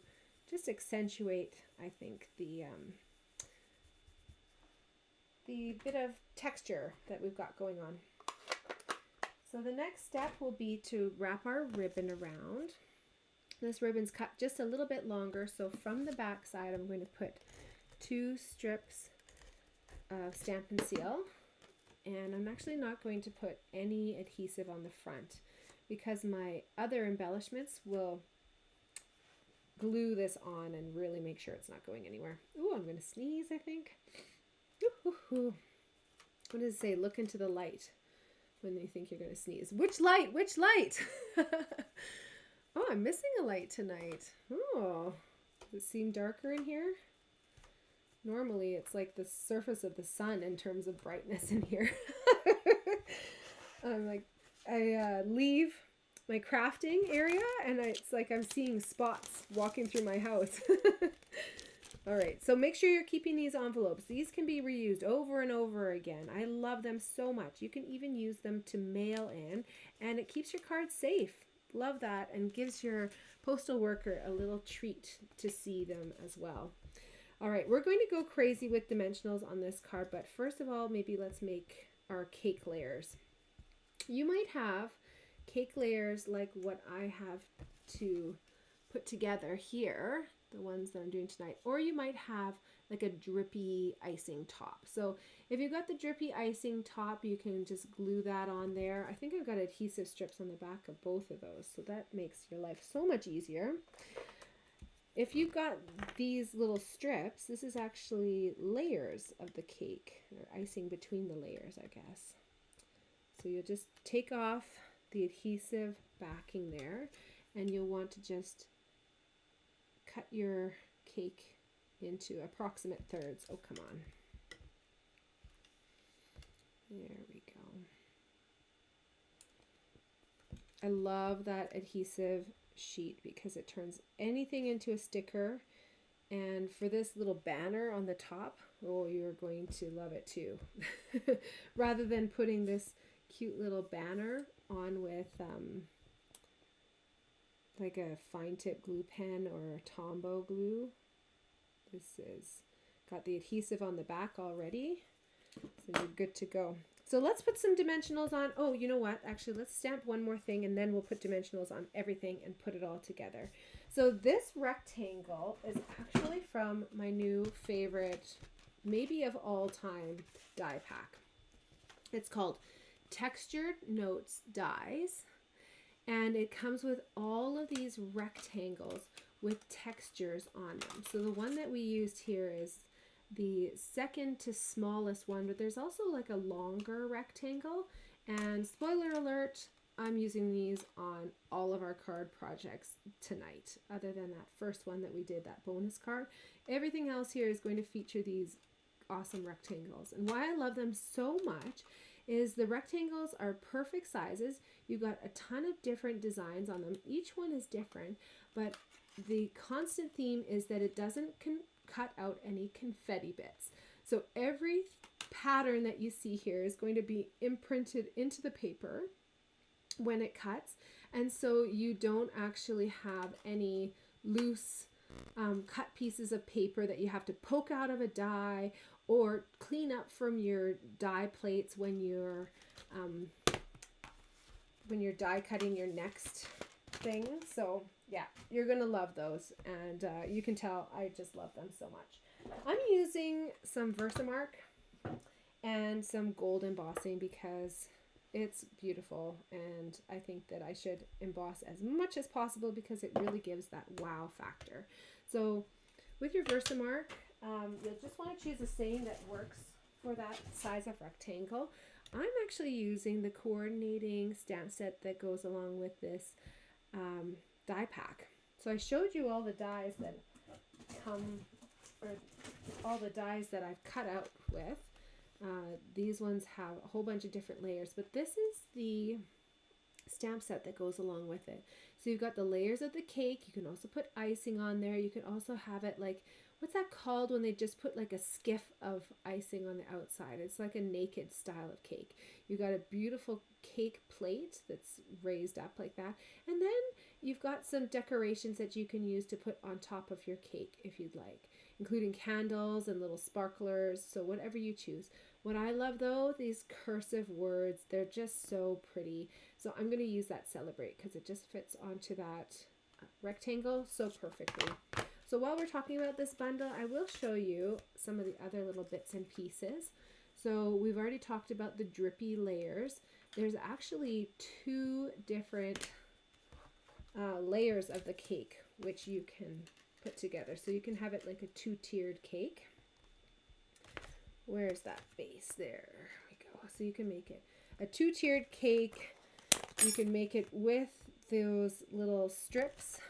just accentuate, I think, the bit of texture that we've got going on. So the next step will be to wrap our ribbon around. This ribbon's cut just a little bit longer, so from the back side I'm going to put 2 strips of Stampin' Seal, and I'm actually not going to put any adhesive on the front because my other embellishments will glue this on and really make sure it's not going anywhere. Ooh, I'm going to sneeze, I think. Ooh. What does it say? Look into the light when you think you're going to sneeze. Which light? Which light? Oh, I'm missing a light tonight. Oh, does it seem darker in here? Normally it's like the surface of the sun in terms of brightness in here. I'm like, I leave my crafting area and it's like I'm seeing spots walking through my house. All right, so make sure you're keeping these envelopes. These can be reused over and over again. I love them so much. You can even use them to mail in, and it keeps your cards safe. Love that, and gives your postal worker a little treat to see them as well. All right, we're going to go crazy with dimensionals on this card, but first of all, maybe let's make our cake layers. You might have cake layers like what I have to put together here, the ones that I'm doing tonight, or you might have like a drippy icing top. So if you've got the drippy icing top, you can just glue that on there. I think I've got adhesive strips on the back of both of those, so that makes your life so much easier. If you've got these little strips, this is actually layers of the cake, or icing between the layers, I guess. So you'll just take off the adhesive backing there, and you'll want to just cut your cake into approximate thirds. Oh, come on. There we go. I love that adhesive sheet because it turns anything into a sticker. And for this little banner on the top, oh, you're going to love it too. Rather than putting this cute little banner on with like a fine tip glue pen or a Tombow glue, this is got the adhesive on the back already, so you're good to go. So let's put some dimensionals on. Oh, you know what? Actually, let's stamp one more thing and then we'll put dimensionals on everything and put it all together. So this rectangle is actually from my new favorite, maybe of all time, die pack. It's called Textured Notes Dies, and it comes with all of these rectangles with textures on them. So the one that we used here is the second to smallest one, but there's also like a longer rectangle. And spoiler alert, I'm using these on all of our card projects tonight, other than that first one that we did, that bonus card. Everything else here is going to feature these awesome rectangles. And why I love them so much is the rectangles are perfect sizes. You've got a ton of different designs on them. Each one is different, but the constant theme is that it doesn't cut out any confetti bits. So every pattern that you see here is going to be imprinted into the paper when it cuts, and so you don't actually have any loose cut pieces of paper that you have to poke out of a die or clean up from your die plates when you're die cutting your next thing. So yeah, you're gonna love those, and you can tell I just love them so much. I'm using some Versamark and some gold embossing because it's beautiful, and I think that I should emboss as much as possible because it really gives that wow factor. So with your Versamark, you'll just want to choose a saying that works for that size of rectangle. I'm actually using the coordinating stamp set that goes along with this die pack. So I showed you all the dies that come, or all the dies that I've cut out with. These ones have a whole bunch of different layers, but this is the stamp set that goes along with it. So you've got the layers of the cake. You can also put icing on there. You can also have it like, what's that called when they just put like a skiff of icing on the outside? It's like a naked style of cake. You've got a beautiful cake plate that's raised up like that. And then you've got some decorations that you can use to put on top of your cake if you'd like, including candles and little sparklers. So whatever you choose. What I love though, these cursive words, they're just so pretty. So I'm going to use that Celebrate because it just fits onto that rectangle so perfectly. So while we're talking about this bundle, I will show you some of the other little bits and pieces. So we've already talked about the drippy layers. There's actually two different layers of the cake which you can put together. So you can have it like a two-tiered cake. Where's that base? There we go. So you can make it a two-tiered cake. You can make it with those little strips,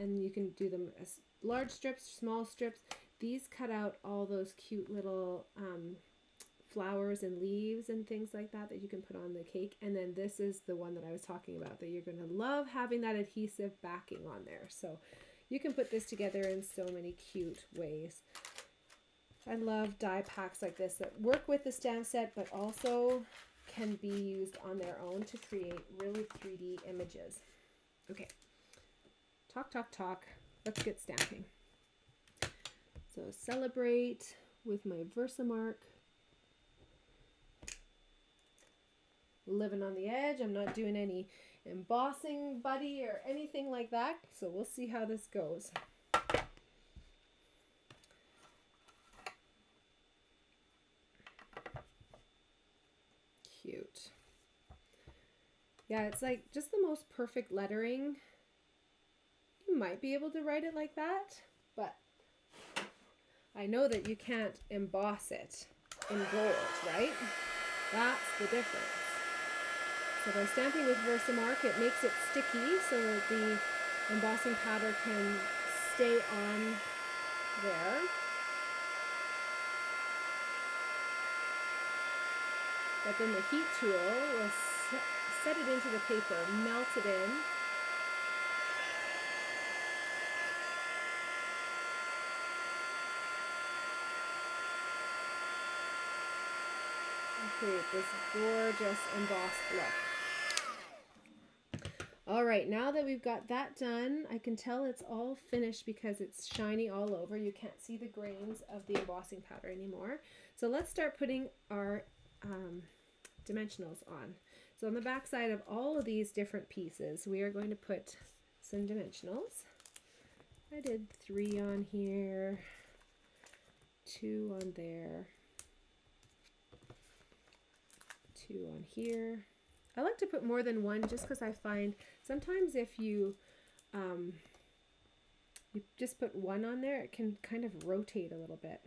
and you can do them as large strips, small strips. These cut out all those cute little flowers and leaves and things like that that you can put on the cake. And then this is the one that I was talking about that you're going to love having that adhesive backing on there. So you can put this together in so many cute ways. I love die packs like this that work with the stamp set but also can be used on their own to create really 3D images. Okay, talk. Let's get stamping. So Celebrate with my Versamark. Living on the edge. I'm not doing any embossing buddy or anything like that. So we'll see how this goes. Cute. Yeah, it's like just the most perfect lettering. You might be able to write it like that, but I know that you can't emboss it in gold, right? That's the difference. So by stamping with Versamark, it makes it sticky so that the embossing powder can stay on there. But then the heat tool will set it into the paper, melt it in. And create this gorgeous embossed look. All right, now that we've got that done, I can tell it's all finished because it's shiny all over. You can't see the grains of the embossing powder anymore. So let's start putting our dimensionals on. So on the back side of all of these different pieces, we are going to put some dimensionals. I did 3 on here, 2 on there, 2 on here. I like to put more than one just because I find sometimes if you you just put one on there, it can kind of rotate a little bit.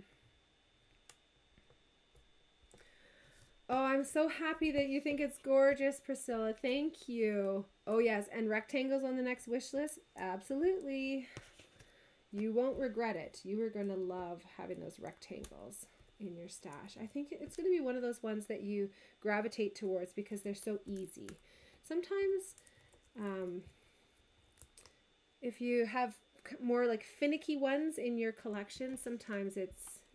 Oh, I'm so happy that you think it's gorgeous, Priscilla. Thank you. Oh, yes. And rectangles on the next wish list? Absolutely. You won't regret it. You are going to love having those rectangles in your stash. I think it's going to be one of those ones that you gravitate towards because they're so easy. Sometimes if you have more like finicky ones in your collection, sometimes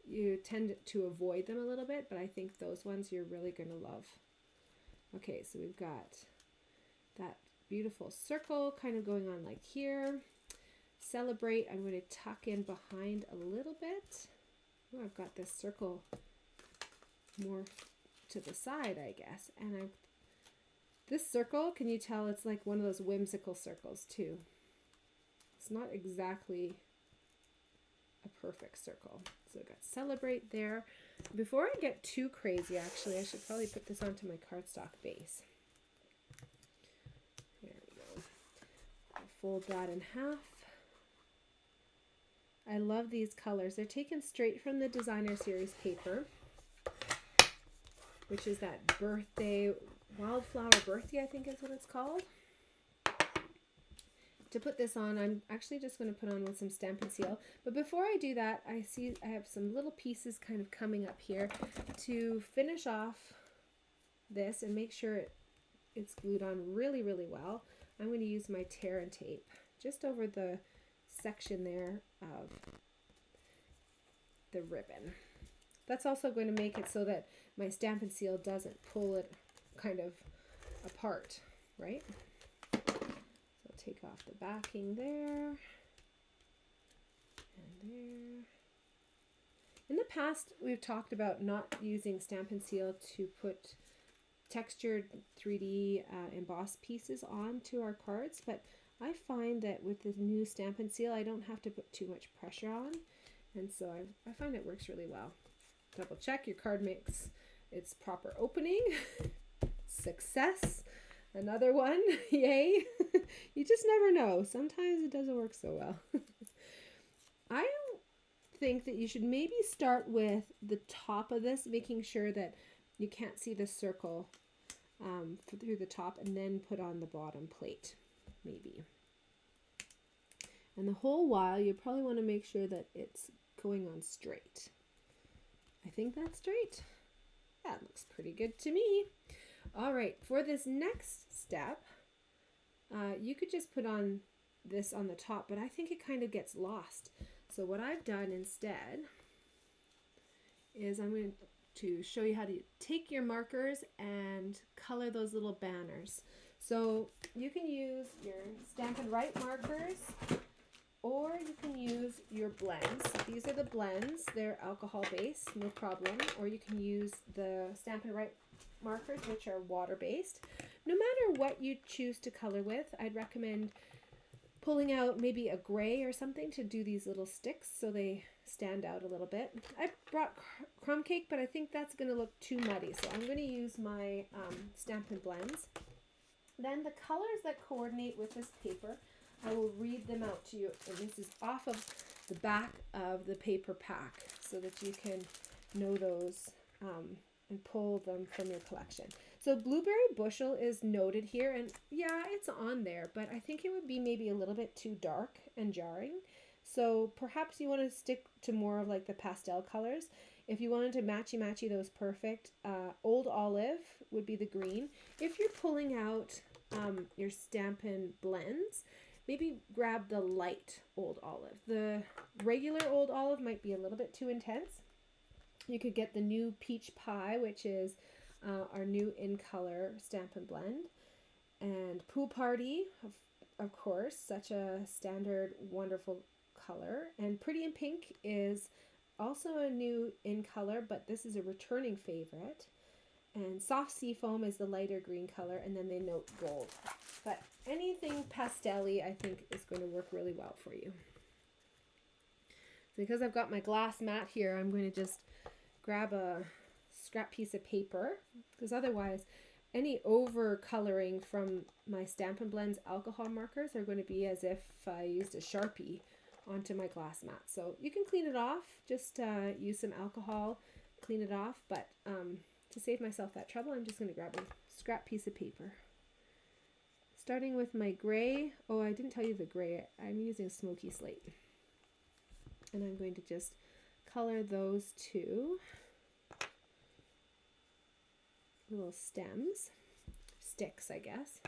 you tend to avoid them a little bit, but I think those ones you're really going to love. Okay, so we've got that beautiful circle kind of going on like here. Celebrate, I'm going to tuck in behind a little bit. Oh, I've got this circle more to the side, I guess. And this circle, can you tell it's like one of those whimsical circles too? It's not exactly a perfect circle. So I've got celebrate there. Before I get too crazy, actually, I should probably put this onto my cardstock base. There we go. I'll fold that in half. I love these colors. They're taken straight from the designer series paper, which is that birthday, wildflower birthday, I think is what it's called. To put this on, I'm actually just going to put on with some Stampin' Seal. But before I do that, I have some little pieces kind of coming up here to finish off this and make sure it's glued on really, really well. I'm going to use my tear and tape just over the section there of the ribbon. That's also going to make it so that my Stampin' Seal doesn't pull it kind of apart, right? Take off the backing there and there. In the past, we've talked about not using Stampin' Seal to put textured 3D embossed pieces onto our cards, but I find that with the new Stampin' Seal, I don't have to put too much pressure on, and so I find it works really well. Double check your card makes its proper opening. Success. Another one, yay. You just never know. Sometimes it doesn't work so well. I think that you should maybe start with the top of this, making sure that you can't see the circle through the top, and then put on the bottom plate, maybe. And the whole while, you probably want to make sure that it's going on straight. I think that's straight. That looks pretty good to me. All right, for this next step, you could just put on this on the top, but I think it kind of gets lost. So what I've done instead is I'm going to show you how to take your markers and color those little banners. So you can use your Stampin' Write markers, or you can use your blends. These are the blends. They're alcohol based, no problem. Or you can use the Stampin' Write markers, which are water-based. No matter what you choose to color with, I'd recommend pulling out maybe a gray or something to do these little sticks so they stand out a little bit. I brought crumb cake, but I think that's going to look too muddy, so I'm going to use my Stampin' Blends. Then the colors that coordinate with this paper, I will read them out to you, and this is off of the back of the paper pack so that you can know those and pull them from your collection. So Blueberry Bushel is noted here, and yeah, it's on there, but I think it would be maybe a little bit too dark and jarring. So perhaps you want to stick to more of like the pastel colors. If you wanted to matchy those perfect, Old Olive would be the green. If you're pulling out your Stampin' Blends, maybe grab the light Old Olive. The regular Old Olive might be a little bit too intense. You could get the new Peach Pie, which is our new in color Stampin' Blend, and Pool Party, of course, such a standard wonderful color, and Pretty in Pink is also a new in color, but this is a returning favorite, and Soft Seafoam is the lighter green color, and then they note gold. But anything pastel-y I think is going to work really well for you. So because I've got my glass mat here, I'm going to just grab a scrap piece of paper, because otherwise any over coloring from my Stampin' Blends alcohol markers are going to be as if I used a Sharpie onto my glass mat. So you can clean it off, just use some alcohol, clean it off, but to save myself that trouble, I'm just going to grab a scrap piece of paper. Starting with my gray. Oh, I didn't tell you the gray. I'm using smoky slate. And I'm going to just color those two little stems, sticks, I guess.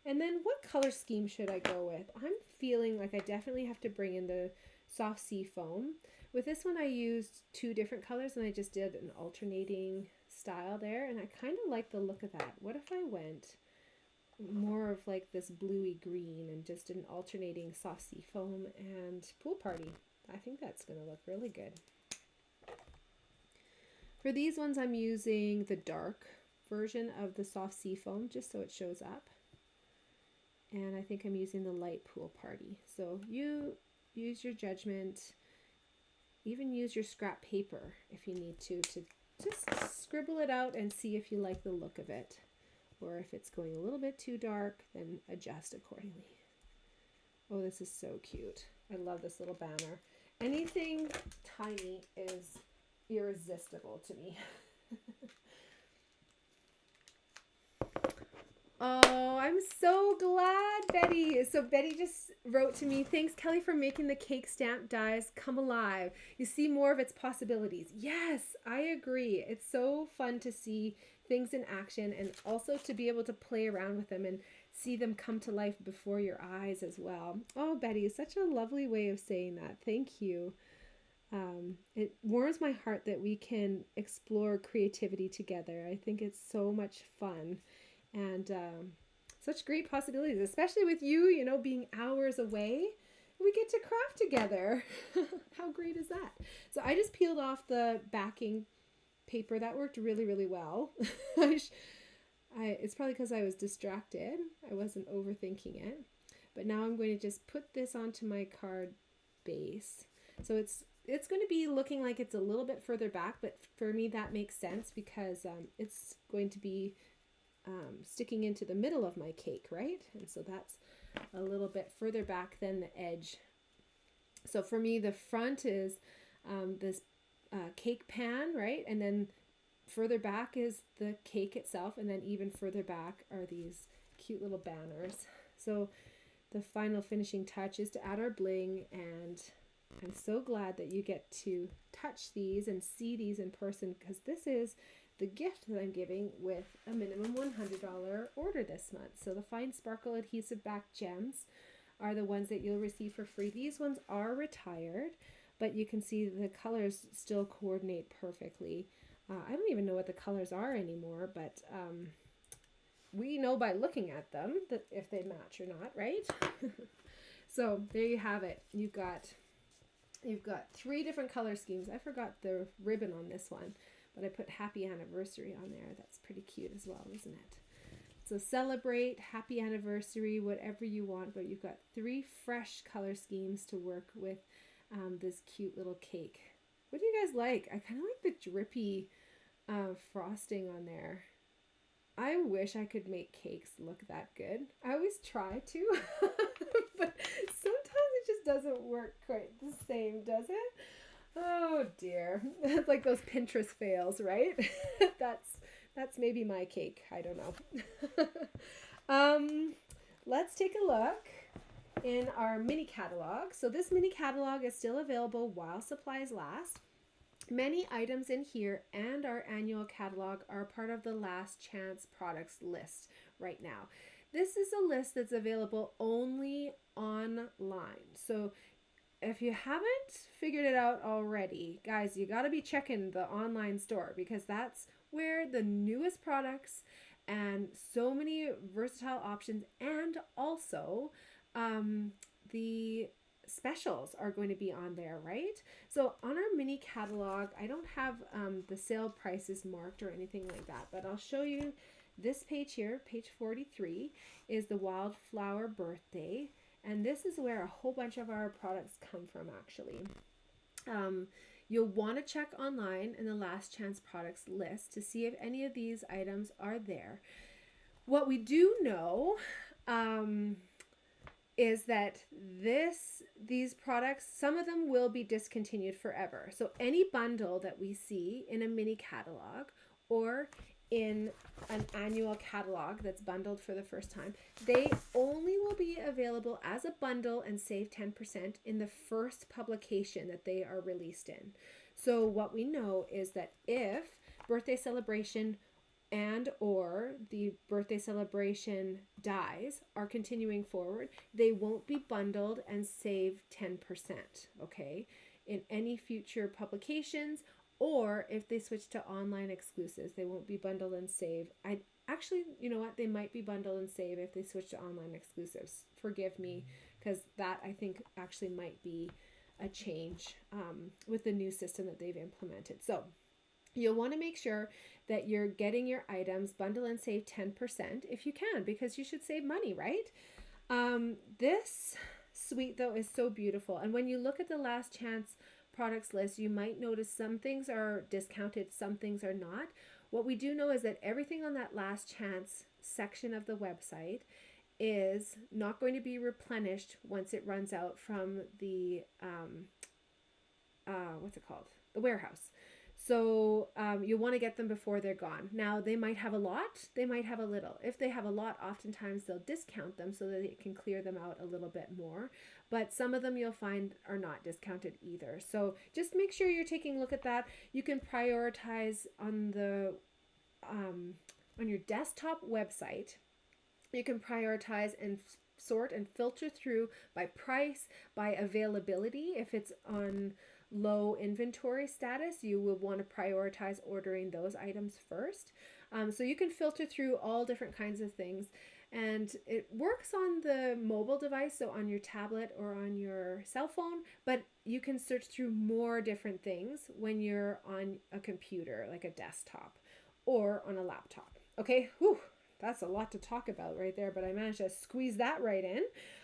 And then what color scheme should I go with? I'm feeling like I definitely have to bring in the soft sea foam. With this one I used two different colors and I just did an alternating style there, and I kind of like the look of that. What if I went more of like this bluey green and just an alternating soft sea foam and pool party? I think that's going to look really good. For these ones I'm using the dark version of the soft sea foam just so it shows up. And I think I'm using the light pool party. So you use your judgment. Even use your scrap paper if you need to just scribble it out and see if you like the look of it. Or if it's going a little bit too dark, then adjust accordingly. Oh, this is so cute. I love this little banner. Anything tiny is irresistible to me. Oh, I'm so glad, Betty. So Betty just wrote to me, thanks, Kelly, for making the cake stamp dies come alive. You see more of its possibilities. Yes, I agree. It's so fun to see things in action and also to be able to play around with them and see them come to life before your eyes as well. Oh, Betty, such a lovely way of saying that. Thank you. It warms my heart that we can explore creativity together. I think it's so much fun. And such great possibilities, especially with you, you know, being hours away. We get to craft together. How great is that? So I just peeled off the backing paper. That worked really, really well. It's probably because I was distracted. I wasn't overthinking it. But now I'm going to just put this onto my card base. So it's going to be looking like it's a little bit further back, but for me that makes sense because it's going to be sticking into the middle of my cake, right? And so that's a little bit further back than the edge. So for me, the front is this cake pan, right? And then further back is the cake itself, and then even further back are these cute little banners. So the final finishing touch is to add our bling, and I'm so glad that you get to touch these and see these in person, because this is the gift that I'm giving with a minimum $100 order this month. So the fine sparkle adhesive back gems are the ones that you'll receive for free. These ones are retired, but you can see the colors still coordinate perfectly. I don't even know what the colors are anymore, but we know by looking at them that if they match or not, right? So there you have it. You've got 3 different color schemes. I forgot the ribbon on this one, but I put happy anniversary on there. That's pretty cute as well, isn't it? So celebrate, happy anniversary, whatever you want, but you've got 3 fresh color schemes to work with this cute little cake. What do you guys like? I kind of like the drippy frosting on there. I wish I could make cakes look that good. I always try to, but sometimes it just doesn't work quite the same, does it? Oh dear. It's like those Pinterest fails, right? That's maybe my cake. I don't know. Let's take a look in our mini catalog. So this mini catalog is still available while supplies last. Many items in here and our annual catalog are part of the last chance products list right now. This is a list that's available only online. So if you haven't figured it out already, guys, you got to be checking the online store, because that's where the newest products and so many versatile options, and also the specials are going to be on there, right? So on our mini catalog, I don't have the sale prices marked or anything like that, but I'll show you this page here. Page 43 is the Wildflower Birthday, and this is where a whole bunch of our products come from, actually. You'll want to check online in the last chance products list to see if any of these items are there. What we do know is that these products, some of them will be discontinued forever. So any bundle that we see in a mini catalog or in an annual catalog that's bundled for the first time, they only will be available as a bundle and save 10% in the first publication that they are released in. So what we know is that if birthday celebration and or the birthday celebration dies are continuing forward, they won't be bundled and save 10%, okay, in any future publications. Or if they switch to online exclusives, they won't be bundled and save. I actually, you know what, they might be bundled and save if they switch to online exclusives. Forgive me, because that I think actually might be a change with the new system that they've implemented. So you'll want to make sure that you're getting your items bundle and save 10% if you can, because you should save money, right? This suite though is so beautiful, and when you look at the last chance products list, you might notice some things are discounted, some things are not. What we do know is that everything on that last chance section of the website is not going to be replenished once it runs out from the what's it called, the warehouse. So you want to get them before they're gone. Now they might have a lot, they might have a little. If they have a lot, oftentimes they'll discount them so that it can clear them out a little bit more. But some of them you'll find are not discounted either. So just make sure you're taking a look at that. You can prioritize on the on your desktop website. You can prioritize and sort and filter through by price, by availability. If it's on low inventory status, you will want to prioritize ordering those items first. So you can filter through all different kinds of things, and it works on the mobile device, so on your tablet or on your cell phone, but you can search through more different things when you're on a computer, like a desktop or on a laptop. Okay, whew. That's a lot to talk about right there, but I managed to squeeze that right in.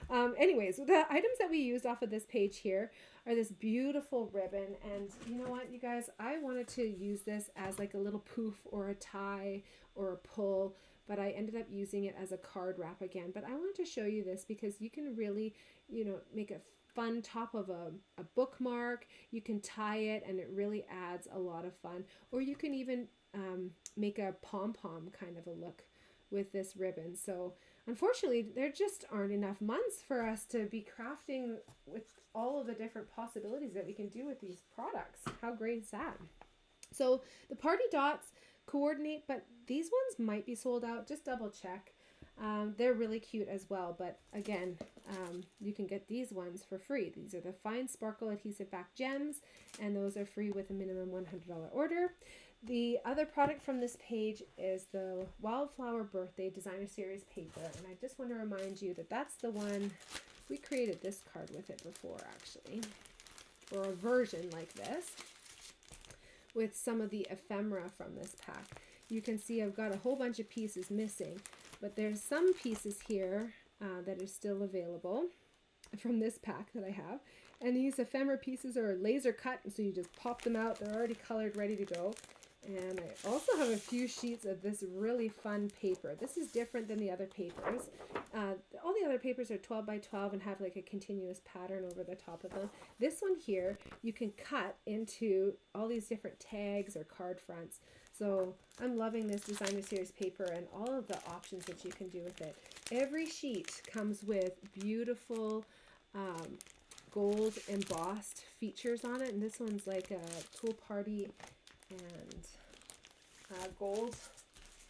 Anyways, the items that we used off of this page here are this beautiful ribbon. And you know what, you guys, I wanted to use this as like a little poof or a tie or a pull, but I ended up using it as a card wrap again. But I wanted to show you this because you can really, you know, make a fun top of a bookmark. You can tie it and it really adds a lot of fun. Or you can even make a pom-pom kind of a look with this ribbon. So unfortunately there just aren't enough months for us to be crafting with all of the different possibilities that we can do with these products. How great is that? So the party dots coordinate, but these ones might be sold out. Just double check. They're really cute as well, but again, you can get these ones for free. These are the fine sparkle adhesive back gems, and those are free with a minimum $100 order. The other product from this page is the Wildflower Birthday Designer Series paper, and I just want to remind you that that's the one, we created this card with it before actually, or a version like this, with some of the ephemera from this pack. You can see I've got a whole bunch of pieces missing, but there's some pieces here that are still available from this pack that I have. And these ephemera pieces are laser cut, so you just pop them out. They're already colored, ready to go. And I also have a few sheets of this really fun paper. This is different than the other papers. All the other papers are 12 by 12 and have like a continuous pattern over the top of them. This one here, you can cut into all these different tags or card fronts. So I'm loving this designer series paper and all of the options that you can do with it. Every sheet comes with beautiful gold embossed features on it. And this one's like a pool party and gold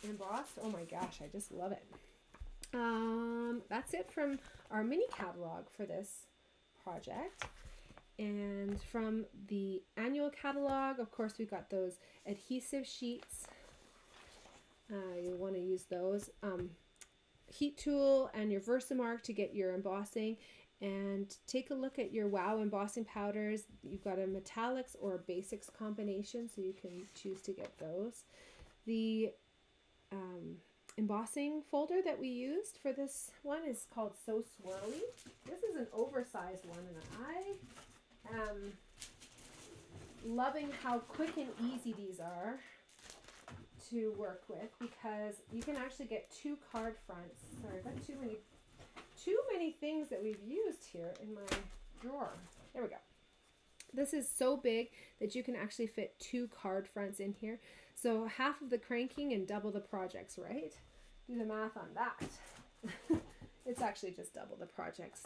embossed. Oh my gosh, I just love it. That's it from our mini catalog for this project. And from the annual catalog, of course, we've got those adhesive sheets. You want to use those. Heat tool and your Versamark to get your embossing. And take a look at your Wow embossing powders. You've got a metallics or a basics combination, so you can choose to get those. The embossing folder that we used for this one is called So Swirly. This is an oversized one, and I am loving how quick and easy these are to work with, because you can actually get two card fronts. Sorry, I've got too many many things that we've used here in my drawer. There we go. This is so big that you can actually fit 2 card fronts in here. So half of the cranking and double the projects, right? Do the math on that. It's actually just double the projects.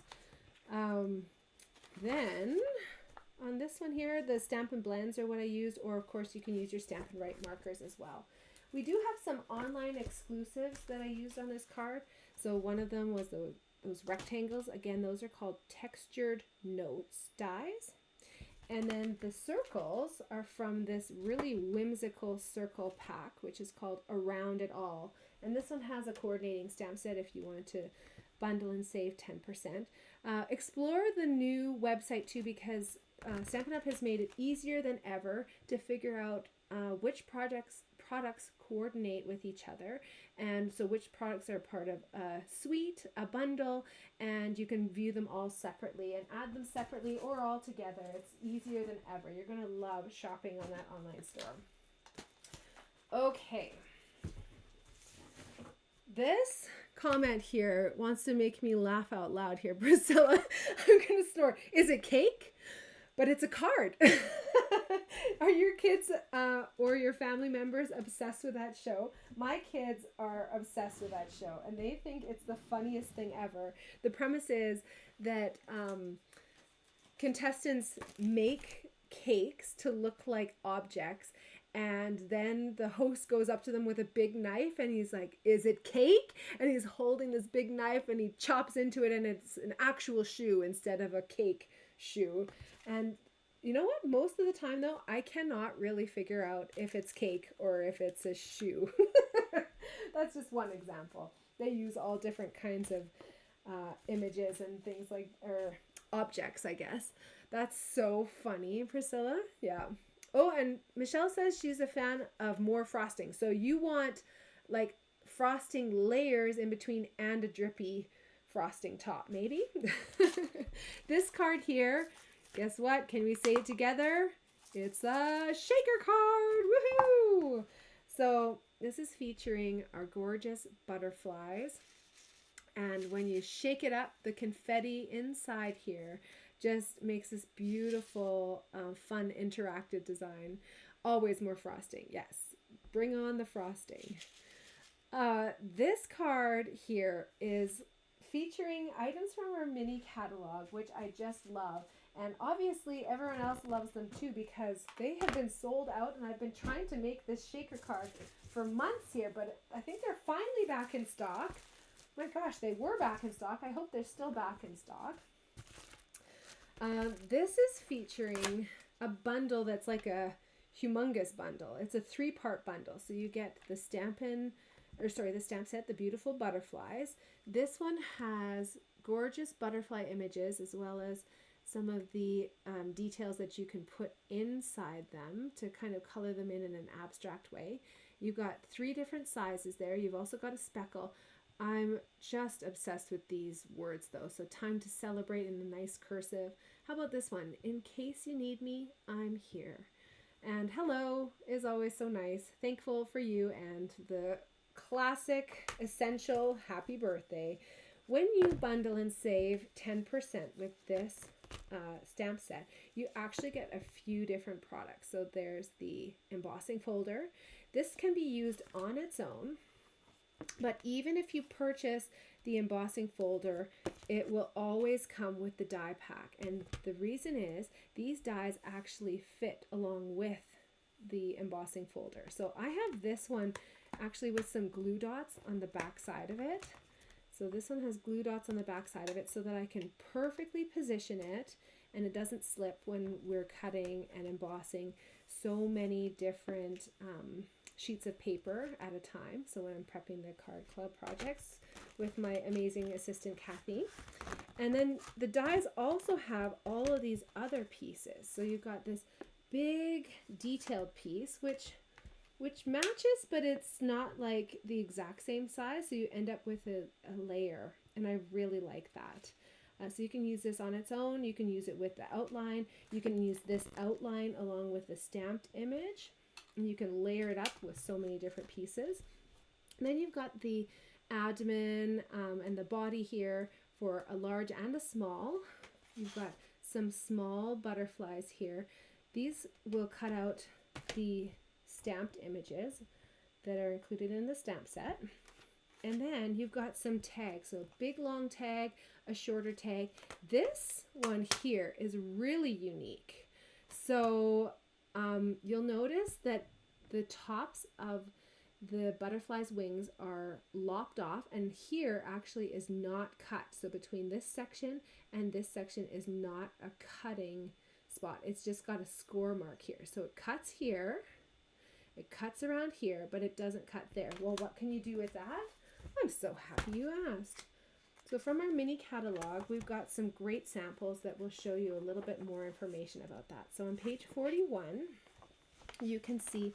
Then on this one here, the Stampin Blends are what I used, or of course you can use your Stampin Write markers as well. We do have some online exclusives that I used on this card. So one of them was those rectangles. Again, those are called textured notes dies. And then the circles are from this really whimsical circle pack, which is called Around It All. And this one has a coordinating stamp set if you wanted to bundle and save 10%. Explore the new website too, because Stampin' Up! Has made it easier than ever to figure out which products coordinate with each other, and so which products are part of a suite, a bundle, and you can view them all separately and add them separately or all together. It's easier than ever. You're going to love shopping on that online store. Okay. This comment here wants to make me laugh out loud here, Priscilla. I'm going to snort. Is it cake? But it's a card. Are your kids or your family members obsessed with that show? My kids are obsessed with that show, and they think it's the funniest thing ever. The premise is that contestants make cakes to look like objects, and then the host goes up to them with a big knife, and he's like, "Is it cake?" And he's holding this big knife, and he chops into it, and it's an actual shoe instead of a cake shoe. And you know what? Most of the time, though, I cannot really figure out if it's cake or if it's a shoe. That's just one example. They use all different kinds of images and things like, or objects, I guess. That's so funny, Priscilla. Yeah. Oh, and Michelle says she's a fan of more frosting. So you want like frosting layers in between and a drippy frosting top, maybe? This card here, guess what? Can we say it together? It's a shaker card. Woohoo! So this is featuring our gorgeous butterflies. And when you shake it up, the confetti inside here just makes this beautiful, fun, interactive design. Always more frosting. Yes, bring on the frosting. This card here is featuring items from our mini catalog, which I just love. And obviously everyone else loves them too, because they have been sold out, and I've been trying to make this shaker card for months here, but I think they're finally back in stock. My gosh, they were back in stock. I hope they're still back in stock. This is featuring a bundle that's like a humongous bundle. It's a 3-part bundle. So you get the stamp set, the beautiful butterflies. This one has gorgeous butterfly images, as well as some of the details that you can put inside them to kind of color them in an abstract way. You've got 3 different sizes there. You've also got a speckle. I'm just obsessed with these words though. So time to celebrate in a nice cursive. How about this one? In case you need me, I'm here. And hello is always so nice. Thankful for you, and the classic essential happy birthday. When you bundle and save 10% with this stamp set, you actually get a few different products. So there's the embossing folder. This can be used on its own, but even if you purchase the embossing folder, it will always come with the die pack. And the reason is these dies actually fit along with the embossing folder. So I have this one actually with some glue dots on the back side of it. So this one has glue dots on the back side of it so that I can perfectly position it and it doesn't slip when we're cutting and embossing so many different sheets of paper at a time. So when I'm prepping the card club projects with my amazing assistant Kathy. And then the dies also have all of these other pieces. So you've got this big detailed piece which matches, but it's not like the exact same size, so you end up with a layer, and I really like that. So you can use this on its own, you can use it with the outline, you can use this outline along with the stamped image, and you can layer it up with so many different pieces. And then you've got the admin and the body here for a large and a small. You've got some small butterflies here. These will cut out the stamped images that are included in the stamp set. And then you've got some tags, so a big long tag, a shorter tag. This one here is really unique. So you'll notice that the tops of the butterfly's wings are lopped off, and here actually is not cut. So between this section and this section is not a cutting spot. It's just got a score mark here. So it cuts here, it cuts around here, but it doesn't cut there. Well, what can you do with that? I'm so happy you asked. So from our mini catalog, we've got some great samples that will show you a little bit more information about that. So on page 41, you can see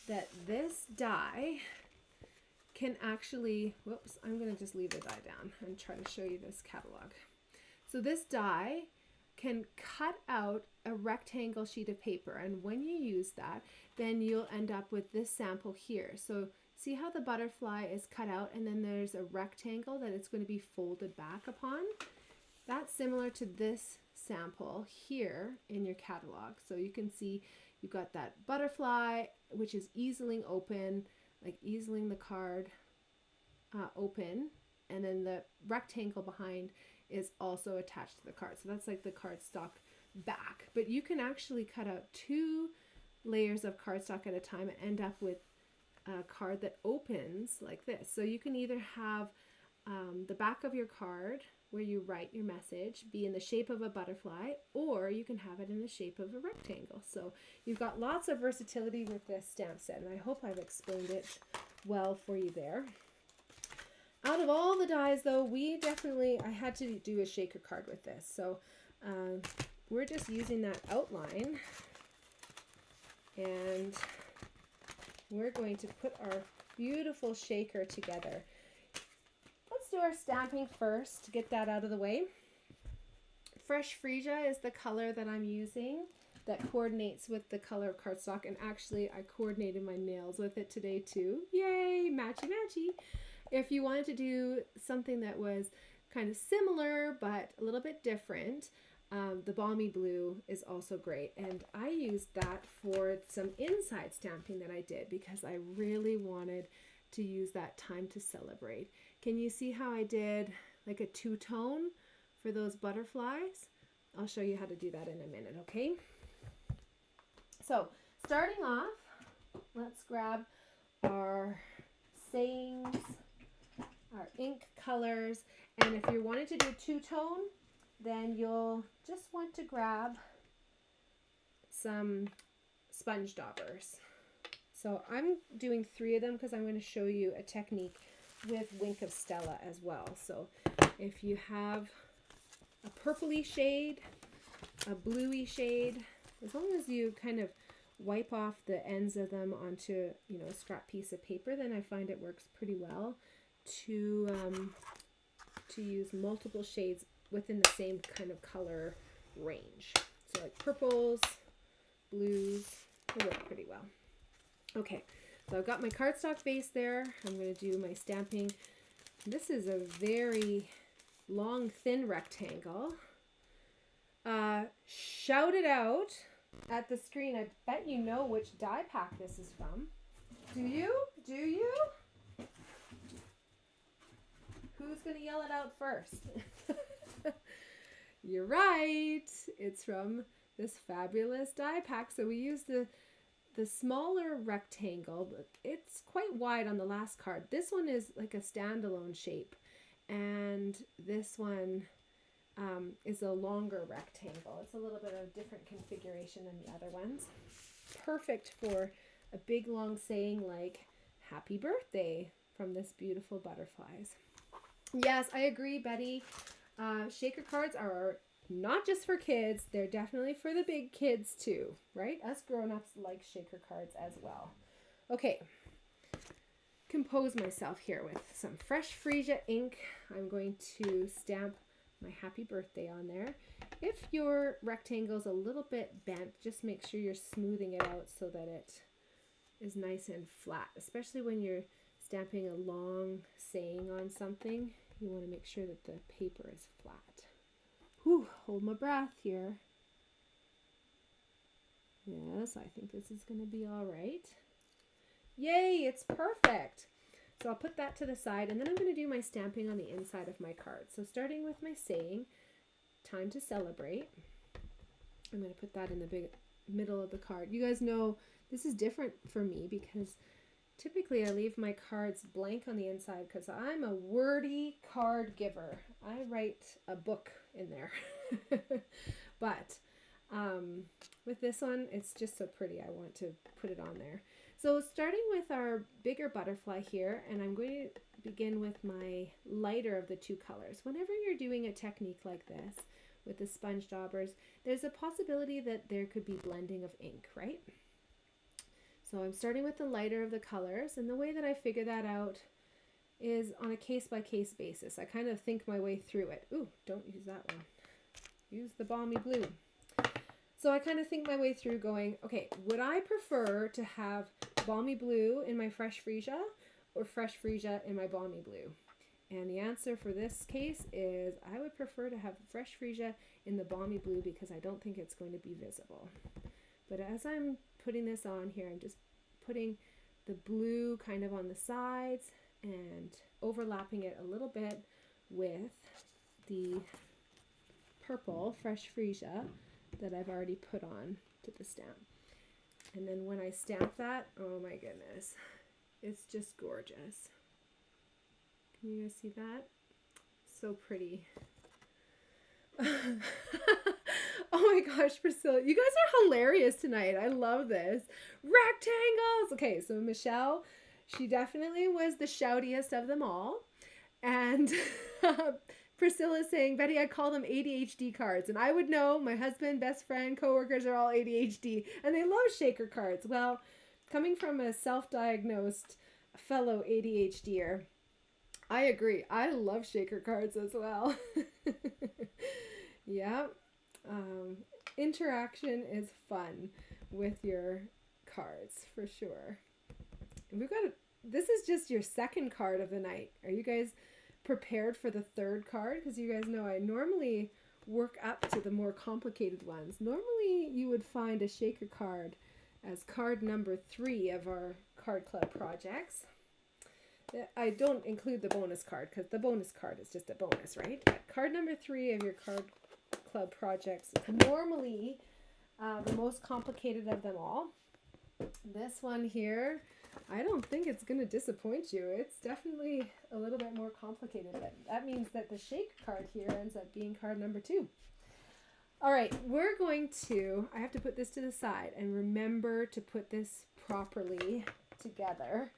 that this die can actually, whoops, I'm going to just leave the die down and try to show you this catalog. So this die can cut out a rectangle sheet of paper, and when you use that, then you'll end up with this sample here. So see how the butterfly is cut out and then there's a rectangle that it's going to be folded back upon? That's similar to this sample here in your catalog. So you can see you've got that butterfly, which is easing open, like easing the card open, and then the rectangle behind is also attached to the card. So that's like the cardstock back. But you can actually cut out 2 layers of cardstock at a time and end up with a card that opens like this. So you can either have the back of your card where you write your message be in the shape of a butterfly, or you can have it in the shape of a rectangle. So you've got lots of versatility with this stamp set, and I hope I've explained it well for you there. Out of all the dies though, I had to do a shaker card with this. So we're just using that outline, and we're going to put our beautiful shaker together. Let's do our stamping first to get that out of the way. Fresh Freesia is the color that I'm using that coordinates with the color of cardstock, and actually I coordinated my nails with it today too. Yay, matchy matchy. If you wanted to do something that was kind of similar but a little bit different, the Balmy Blue is also great, and I used that for some inside stamping that I did because I really wanted to use that time to celebrate. Can you see how I did like a 2-tone for those butterflies? I'll show you how to do that in a minute, okay? So starting off, let's grab our sayings, our ink colors, and if you're wanting to do 2-tone, then you'll just want to grab some sponge daubers. So I'm doing 3 of them because I'm going to show you a technique with Wink of Stella as well. So if you have a purpley shade, a bluey shade, as long as you kind of wipe off the ends of them onto, you know, a scrap piece of paper, then I find it works pretty well to use multiple shades within the same kind of color range. So like purples, blues, they work pretty well. Okay, so I've got my cardstock base there. I'm going to do my stamping. This is a very long, thin rectangle. Shout it out at the screen. I bet you know which die pack this is from. Do you? Do you? Who's going to yell it out first? You're right. It's from this fabulous die pack. So we use the smaller rectangle, but it's quite wide on the last card. This one is like a standalone shape, and this one is a longer rectangle. It's a little bit of a different configuration than the other ones. Perfect for a big long saying like happy birthday from this beautiful butterflies. Yes, I agree, Betty. Shaker cards are not just for kids, they're definitely for the big kids too, right? Us grown-ups like shaker cards as well. Okay, compose myself here with some Fresh Freesia ink. I'm going to stamp my happy birthday on there. If your rectangle is a little bit bent, just make sure you're smoothing it out so that it is nice and flat, especially when you're stamping a long saying on something. You want to make sure that the paper is flat. Whew, hold my breath here. Yes, I think this is going to be all right. Yay, it's perfect. So I'll put that to the side, and then I'm going to do my stamping on the inside of my card. So starting with my saying, time to celebrate. I'm going to put that in the big middle of the card. You guys know this is different for me because typically I leave my cards blank on the inside because I'm a wordy card giver. I write a book in there. But with this one, it's just so pretty. I want to put it on there. So starting with our bigger butterfly here, and I'm going to begin with my lighter of the two colors. Whenever you're doing a technique like this with the sponge daubers, there's a possibility that there could be blending of ink, right? So I'm starting with the lighter of the colors, and the way that I figure that out is on a case-by-case basis. I kind of think my way through it. Ooh, don't use that one. Use the balmy blue. So I kind of think my way through going, okay, would I prefer to have balmy blue in my fresh freesia or fresh freesia in my balmy blue? And the answer for this case is I would prefer to have fresh freesia in the balmy blue because I don't think it's going to be visible. But as I'm putting this on here, I'm just putting the blue kind of on the sides and overlapping it a little bit with the purple fresh freesia that I've already put on to the stamp. And then when I stamp that, oh my goodness, it's just gorgeous. Can you guys see that? So pretty. Oh my gosh, Priscilla, you guys are hilarious tonight. I love this. Rectangles. Okay, so Michelle, she definitely was the shoutiest of them all. And Priscilla's saying, Betty, I call them ADHD cards. And I would know, my husband, best friend, coworkers are all ADHD. And they love shaker cards. Well, coming from a self-diagnosed fellow ADHDer, I agree. I love shaker cards as well. Yeah. Interaction is fun with your cards for sure. And we've got this is just your second card of the night. Are you guys prepared for the third card? Because you guys know I normally work up to the more complicated ones. Normally you would find a shaker card as card number 3 of our card club projects. I don't include the bonus card because the bonus card is just a bonus, right? But card number 3 of your card club projects is normally the most complicated of them all. This one here, I don't think it's going to disappoint you. It's definitely a little bit more complicated, but that means that the shake card here ends up being card number 2. All right, we're going to, I have to put this to the side and remember to put this properly together.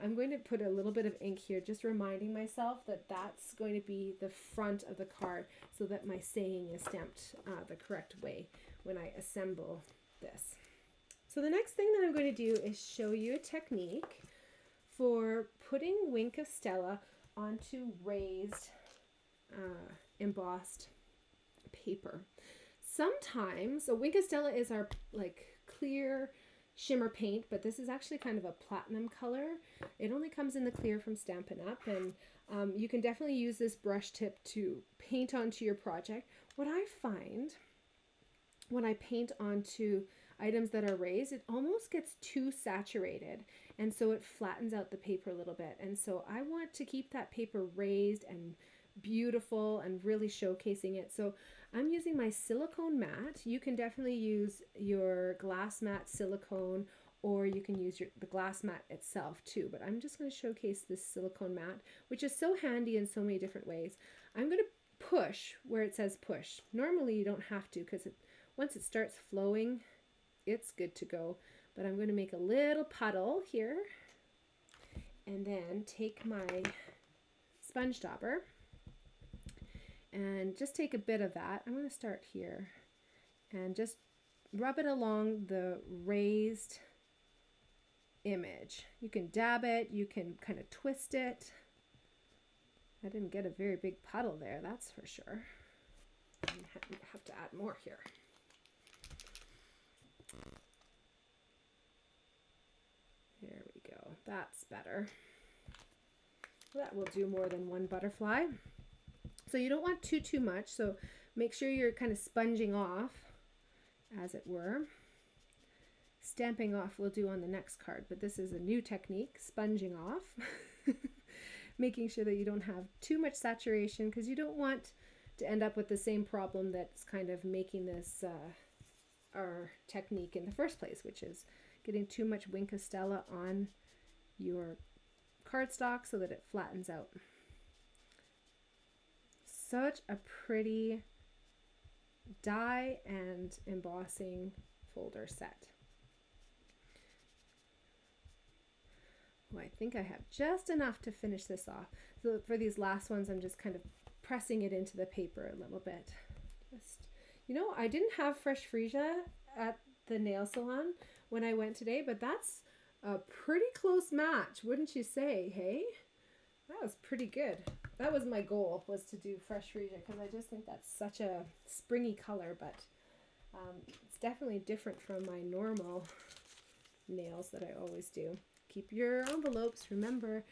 I'm going to put a little bit of ink here, just reminding myself that that's going to be the front of the card so that my saying is stamped the correct way when I assemble this. So the next thing that I'm going to do is show you a technique for putting Wink of Stella onto raised embossed paper. Sometimes, so Wink of Stella is our like clear shimmer paint, but this is actually kind of a platinum color. It only comes in the clear from Stampin' Up, and you can definitely use this brush tip to paint onto your project. What I find when I paint onto items that are raised, it almost gets too saturated, and so it flattens out the paper a little bit. And so I want to keep that paper raised and beautiful and really showcasing it. So I'm using my silicone mat. You can definitely use your glass mat silicone, or you can use the glass mat itself too, but I'm just going to showcase this silicone mat, which is so handy in so many different ways. I'm going to push where it says push. Normally you don't have to, because once it starts flowing, it's good to go. But I'm going to make a little puddle here, and then take my sponge dauber and just take a bit of that. I'm going to start here and just rub it along the raised image. You can dab it, you can kind of twist it. I didn't get a very big puddle there, that's for sure. I have to add more here. There we go, that's better. That will do more than one butterfly. So you don't want too much, so make sure you're kind of sponging off, as it were. Stamping off we'll do on the next card, but this is a new technique, sponging off. Making sure that you don't have too much saturation, because you don't want to end up with the same problem that's kind of making this our technique in the first place, which is getting too much Wink of Stella on your cardstock so that it flattens out. Such a pretty die and embossing folder set. Oh, I think I have just enough to finish this off. So for these last ones, I'm just kind of pressing it into the paper a little bit. Just, you know, I didn't have fresh freesia at the nail salon when I went today, but that's a pretty close match, wouldn't you say? Hey, that was pretty good. That was my goal, was to do fresh freesia, because I just think that's such a springy color, but it's definitely different from my normal nails that I always do. Keep your envelopes, remember.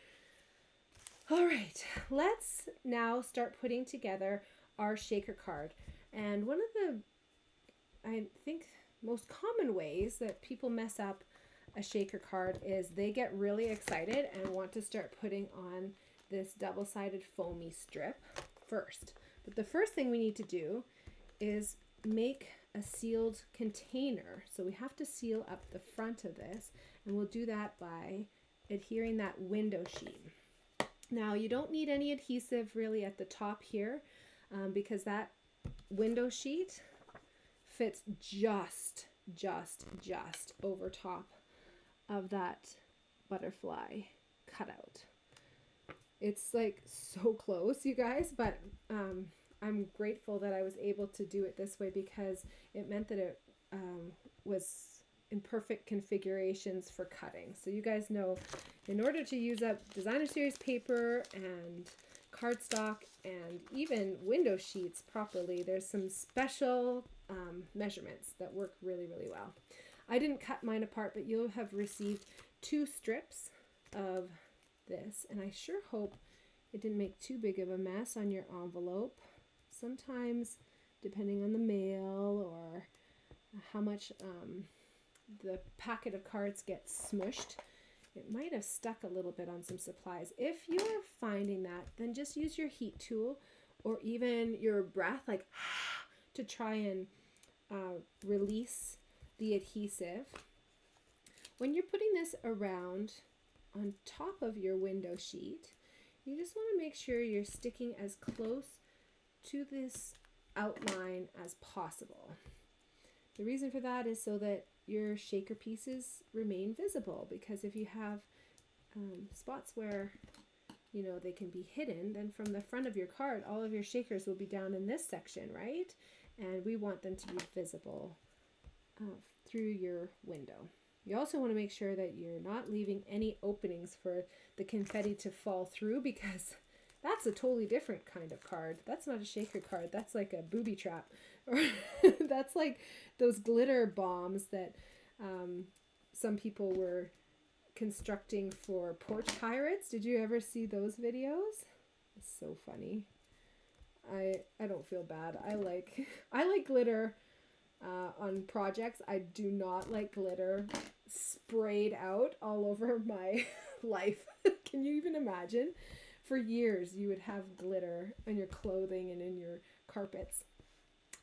All right, let's now start putting together our shaker card. And one of the, I think, most common ways that people mess up a shaker card is they get really excited and want to start putting on this double-sided foamy strip first. But the first thing we need to do is make a sealed container. So we have to seal up the front of this, and we'll do that by adhering that window sheet. Now you don't need any adhesive really at the top here, because that window sheet fits just over top of that butterfly cutout. It's like so close, you guys, but I'm grateful that I was able to do it this way, because it meant that it was in perfect configurations for cutting. So you guys know, in order to use up designer series paper and cardstock and even window sheets properly, there's some special measurements that work really well. I didn't cut mine apart, but you'll have received 2 strips of this, and I sure hope it didn't make too big of a mess on your envelope. Sometimes, depending on the mail or how much the packet of cards gets smushed, it might have stuck a little bit on some supplies. If you're finding that, then just use your heat tool or even your breath, like to try and release the adhesive. When you're putting this around on top of your window sheet, you just want to make sure you're sticking as close to this outline as possible. The reason for that is so that your shaker pieces remain visible, because if you have spots where, you know, they can be hidden, then from the front of your card, all of your shakers will be down in this section, right? And we want them to be visible through your window. You also want to make sure that you're not leaving any openings for the confetti to fall through, because that's a totally different kind of card. That's not a shaker card. That's like a booby trap. Or that's like those glitter bombs that some people were constructing for porch pirates. Did you ever see those videos? It's so funny. I don't feel bad. I like glitter on projects. I do not like glitter sprayed out all over my life. Can you even imagine? For years you would have glitter on your clothing and in your carpets.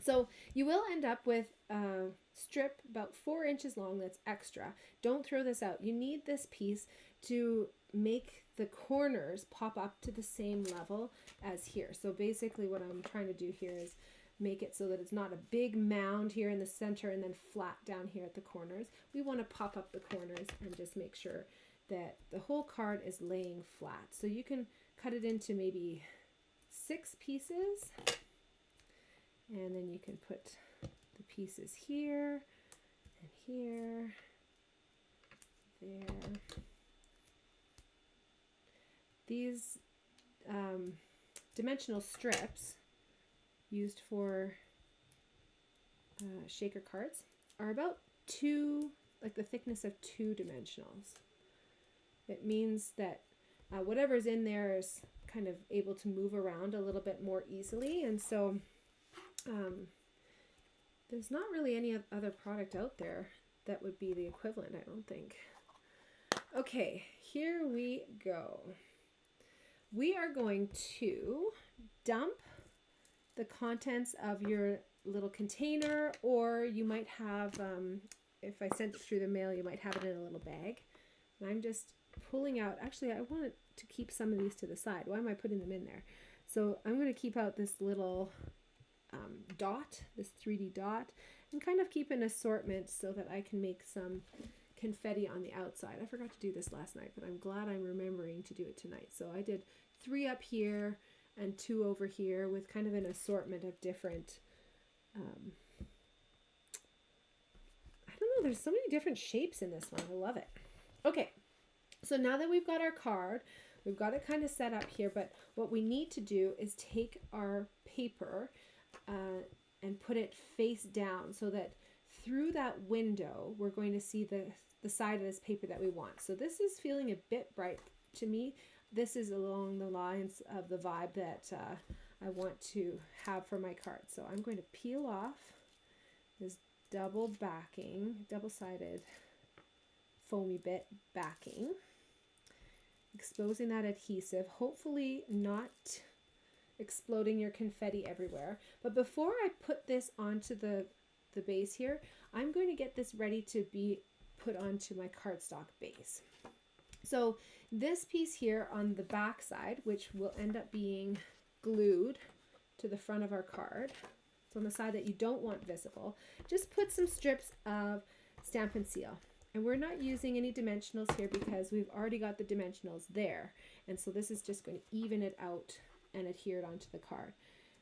So you will end up with a strip about 4 inches long that's extra. Don't throw this out. You need this piece to make the corners pop up to the same level as here. So basically what I'm trying to do here is make it so that it's not a big mound here in the center and then flat down here at the corners. We want to pop up the corners and just make sure that the whole card is laying flat. So you can cut it into maybe 6 pieces, and then you can put the pieces here and here, there. These dimensional strips used for shaker cards are about 2, like the thickness of 2 dimensionals. It means that whatever's in there is kind of able to move around a little bit more easily. And so there's not really any other product out there that would be the equivalent, I don't think. Okay, here we go. We are going to dump the contents of your little container, or you might have, if I sent it through the mail, you might have it in a little bag. And I'm just pulling out, actually I wanted to keep some of these to the side. Why am I putting them in there? So I'm going to keep out this little dot, this 3D dot, and kind of keep an assortment so that I can make some confetti on the outside. I forgot to do this last night, but I'm glad I'm remembering to do it tonight. So I did 3 up here and 2 over here with kind of an assortment of different, I don't know, there's so many different shapes in this one. I love it. Okay, so now that we've got our card, we've got it kind of set up here, but what we need to do is take our paper and put it face down so that through that window, we're going to see the side of this paper that we want. So this is feeling a bit bright to me. This is along the lines of the vibe that I want to have for my card. So I'm going to peel off this double-sided foamy bit backing, exposing that adhesive, hopefully not exploding your confetti everywhere. But before I put this onto the base here, I'm going to get this ready to be put onto my cardstock base. So this piece here on the back side, which will end up being glued to the front of our card, so on the side that you don't want visible, just put some strips of Stampin' Seal. And we're not using any dimensionals here because we've already got the dimensionals there. And so this is just going to even it out and adhere it onto the card.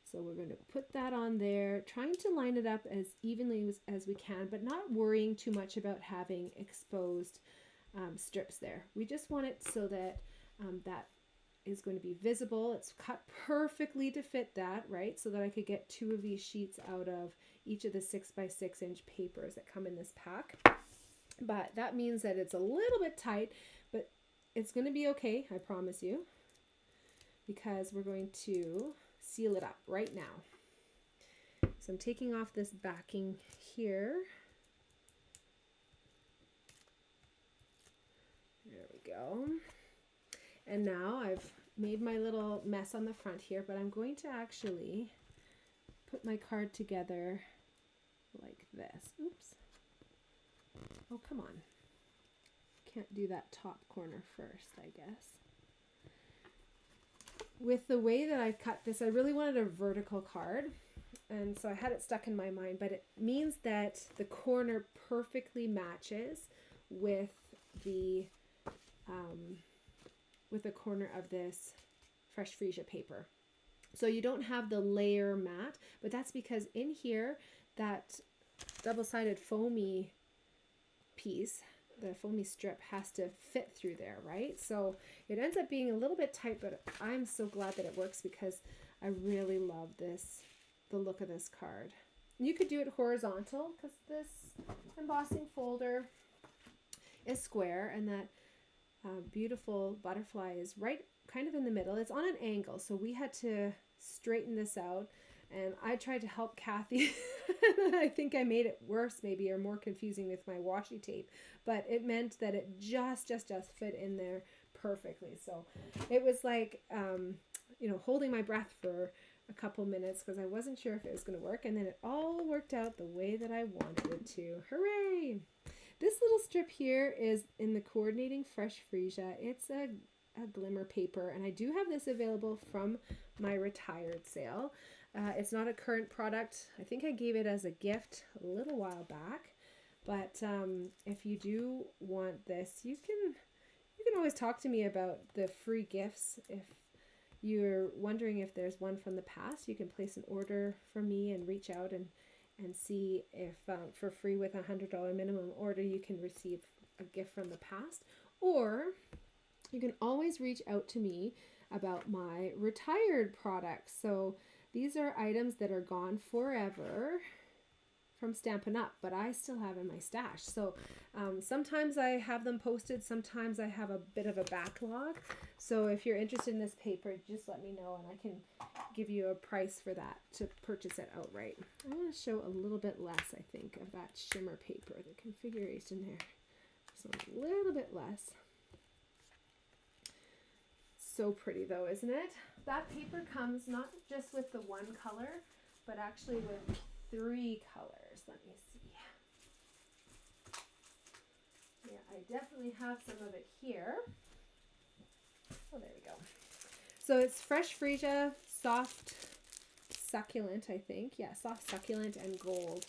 So we're going to put that on there, trying to line it up as evenly as we can, but not worrying too much about having exposed strips there. We just want it so that that is going to be visible. It's cut perfectly to fit that, right? So that I could get 2 of these sheets out of each of the 6 by 6 inch papers that come in this pack. But that means that it's a little bit tight, but it's going to be okay, I promise you, because we're going to seal it up right now. So I'm taking off this backing here. There we go. And now I've made my little mess on the front here, but I'm going to actually put my card together like this. Oops. Oh, come on. Can't do that top corner first, I guess. With the way that I cut this, I really wanted a vertical card, and so I had it stuck in my mind, but it means that the corner perfectly matches with the corner of this fresh freesia paper. So you don't have the layer mat, but that's because in here, that double-sided foamy piece, the foamy strip, has to fit through there, right? So it ends up being a little bit tight, but I'm so glad that it works because I really love this, the look of this card. You could do it horizontal because this embossing folder is square, and that beautiful butterfly is right kind of in the middle. It's on an angle, so we had to straighten this out, and I tried to help Kathy. I think I made it worse maybe, or more confusing with my washi tape, but it meant that it just fit in there perfectly. So it was like, you know, holding my breath for a couple minutes because I wasn't sure if it was going to work, and then it all worked out the way that I wanted it to. Hooray! This little strip here is in the Coordinating Fresh Freesia. It's a glimmer paper, and I do have this available from my retired sale. It's not a current product. I think I gave it as a gift a little while back, but if you do want this, you can always talk to me about the free gifts. If you're wondering if there's one from the past, you can place an order from me and reach out and see if for free with a $100 minimum order you can receive a gift from the past, or you can always reach out to me about my retired products. So these are items that are gone forever. from Stampin' Up, but I still have in my stash. So sometimes I have them posted, sometimes I have a bit of a backlog. So if you're interested in this paper, just let me know and I can give you a price for that to purchase it outright. I want to show a little bit less, I think, of that shimmer paper, the configuration there. So a little bit less. So pretty though, isn't it? That paper comes not just with the one color, but actually with 3 colors. Let me see. Yeah, I definitely have some of it here. Oh, there we go. So it's fresh freesia, soft succulent, I think. Yeah, soft succulent and gold.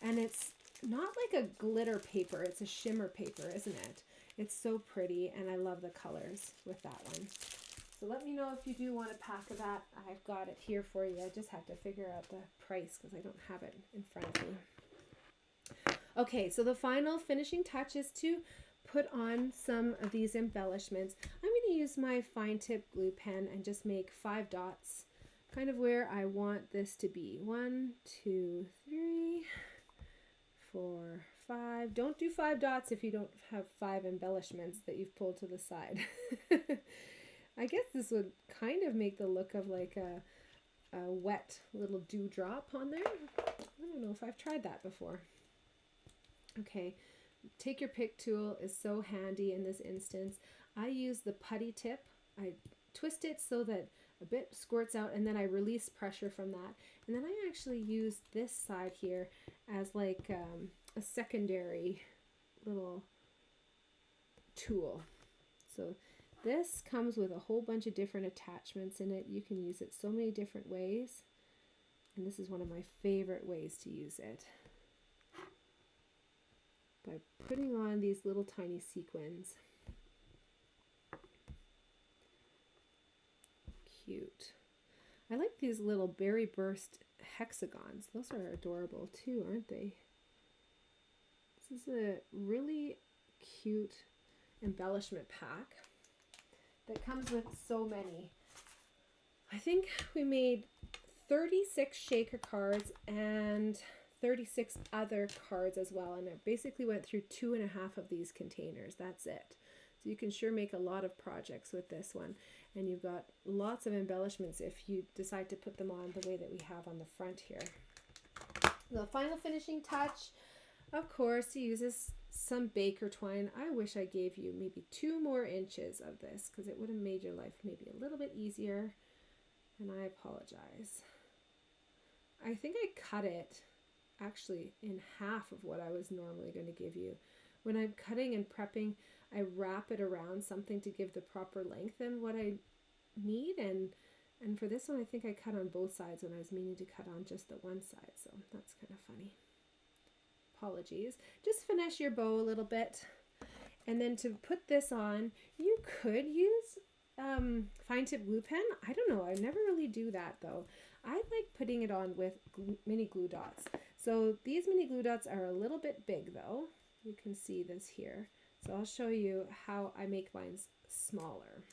And it's not like a glitter paper, it's a shimmer paper, isn't it? It's so pretty, and I love the colors with that one. So let me know if you do want a pack of that. I've got it here for you. I just have to figure out the price because I don't have it in front of me. Okay, so the final finishing touch is to put on some of these embellishments. I'm going to use my fine tip glue pen and just make 5 dots, kind of where I want this to be. 1, 2, 3, 4, 5. Don't do 5 dots if you don't have 5 embellishments that you've pulled to the side. I guess this would kind of make the look of like a wet little dewdrop on there. I don't know if I've tried that before. Okay, take your pick tool is so handy in this instance. I use the putty tip. I twist it so that a bit squirts out and then I release pressure from that. And then I actually use this side here as like a secondary little tool. So this comes with a whole bunch of different attachments in it. You can use it so many different ways. And this is one of my favorite ways to use it. By putting on these little tiny sequins. Cute. I like these little berry burst hexagons. Those are adorable too, aren't they? This is a really cute embellishment pack that comes with so many. I think we made 36 shaker cards and 36 other cards as well, and I basically went through 2.5 of these containers. That's it. So you can sure make a lot of projects with this one, and you've got lots of embellishments if you decide to put them on the way that we have on the front here. The final finishing touch, of course, uses some baker twine. I wish I gave you maybe 2 more inches of this because it would have made your life maybe a little bit easier, and I apologize. I think I cut it actually in half of what I was normally going to give you. When I'm cutting and prepping, I wrap it around something to give the proper length and what I need, and for this one I think I cut on both sides when I was meaning to cut on just the one side, so that's kind of funny. Apologies. Just finesse your bow a little bit, and then to put this on you could use fine tip glue pen. I don't know, I never really do that though. I like putting it on with mini glue dots. So these mini glue dots are a little bit big though. You can see this here. So I'll show you how I make mine smaller.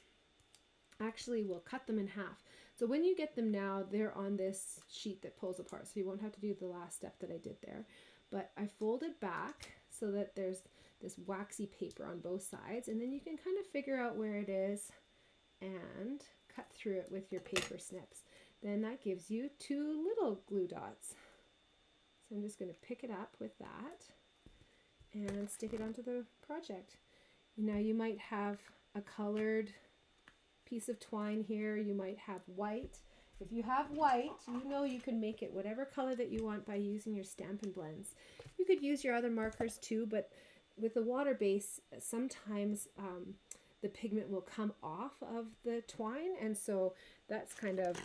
Actually, we'll cut them in half. So when you get them now, they're on this sheet that pulls apart. So you won't have to do the last step that I did there. But I fold it back so that there's this waxy paper on both sides. And then you can kind of figure out where it is and cut through it with your paper snips. Then that gives you 2 little glue dots. So I'm just going to pick it up with that and stick it onto the project. Now you might have a colored piece of twine here. You might have white. If you have white, you know you can make it whatever color that you want by using your Stampin' Blends. You could use your other markers too, but with the water base, sometimes the pigment will come off of the twine, and so that's kind of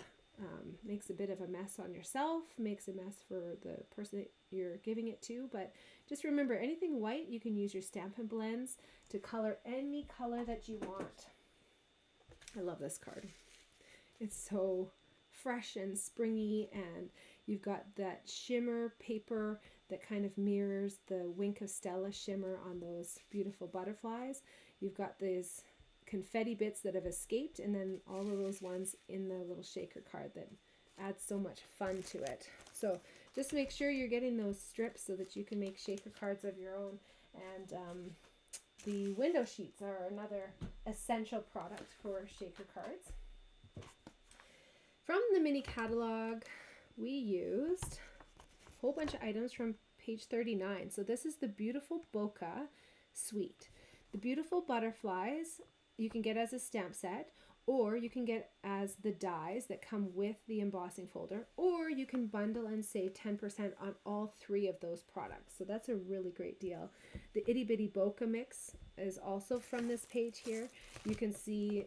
makes a bit of a mess on yourself, makes a mess for the person that you're giving it to. But just remember, anything white, you can use your Stampin' Blends to color any color that you want. I love this card. It's so fresh and springy, and you've got that shimmer paper that kind of mirrors the Wink of Stella shimmer on those beautiful butterflies. You've got these confetti bits that have escaped, and then all of those ones in the little shaker card that adds so much fun to it. So just make sure you're getting those strips so that you can make shaker cards of your own. And the window sheets are another essential product for shaker cards. From the mini catalog, we used a whole bunch of items from page 39. So this is the beautiful bokeh suite. The beautiful butterflies you can get as a stamp set, or you can get as the dies that come with the embossing folder, or you can bundle and save 10% on all 3 of those products. So that's a really great deal. The itty bitty bokeh mix is also from this page here. You can see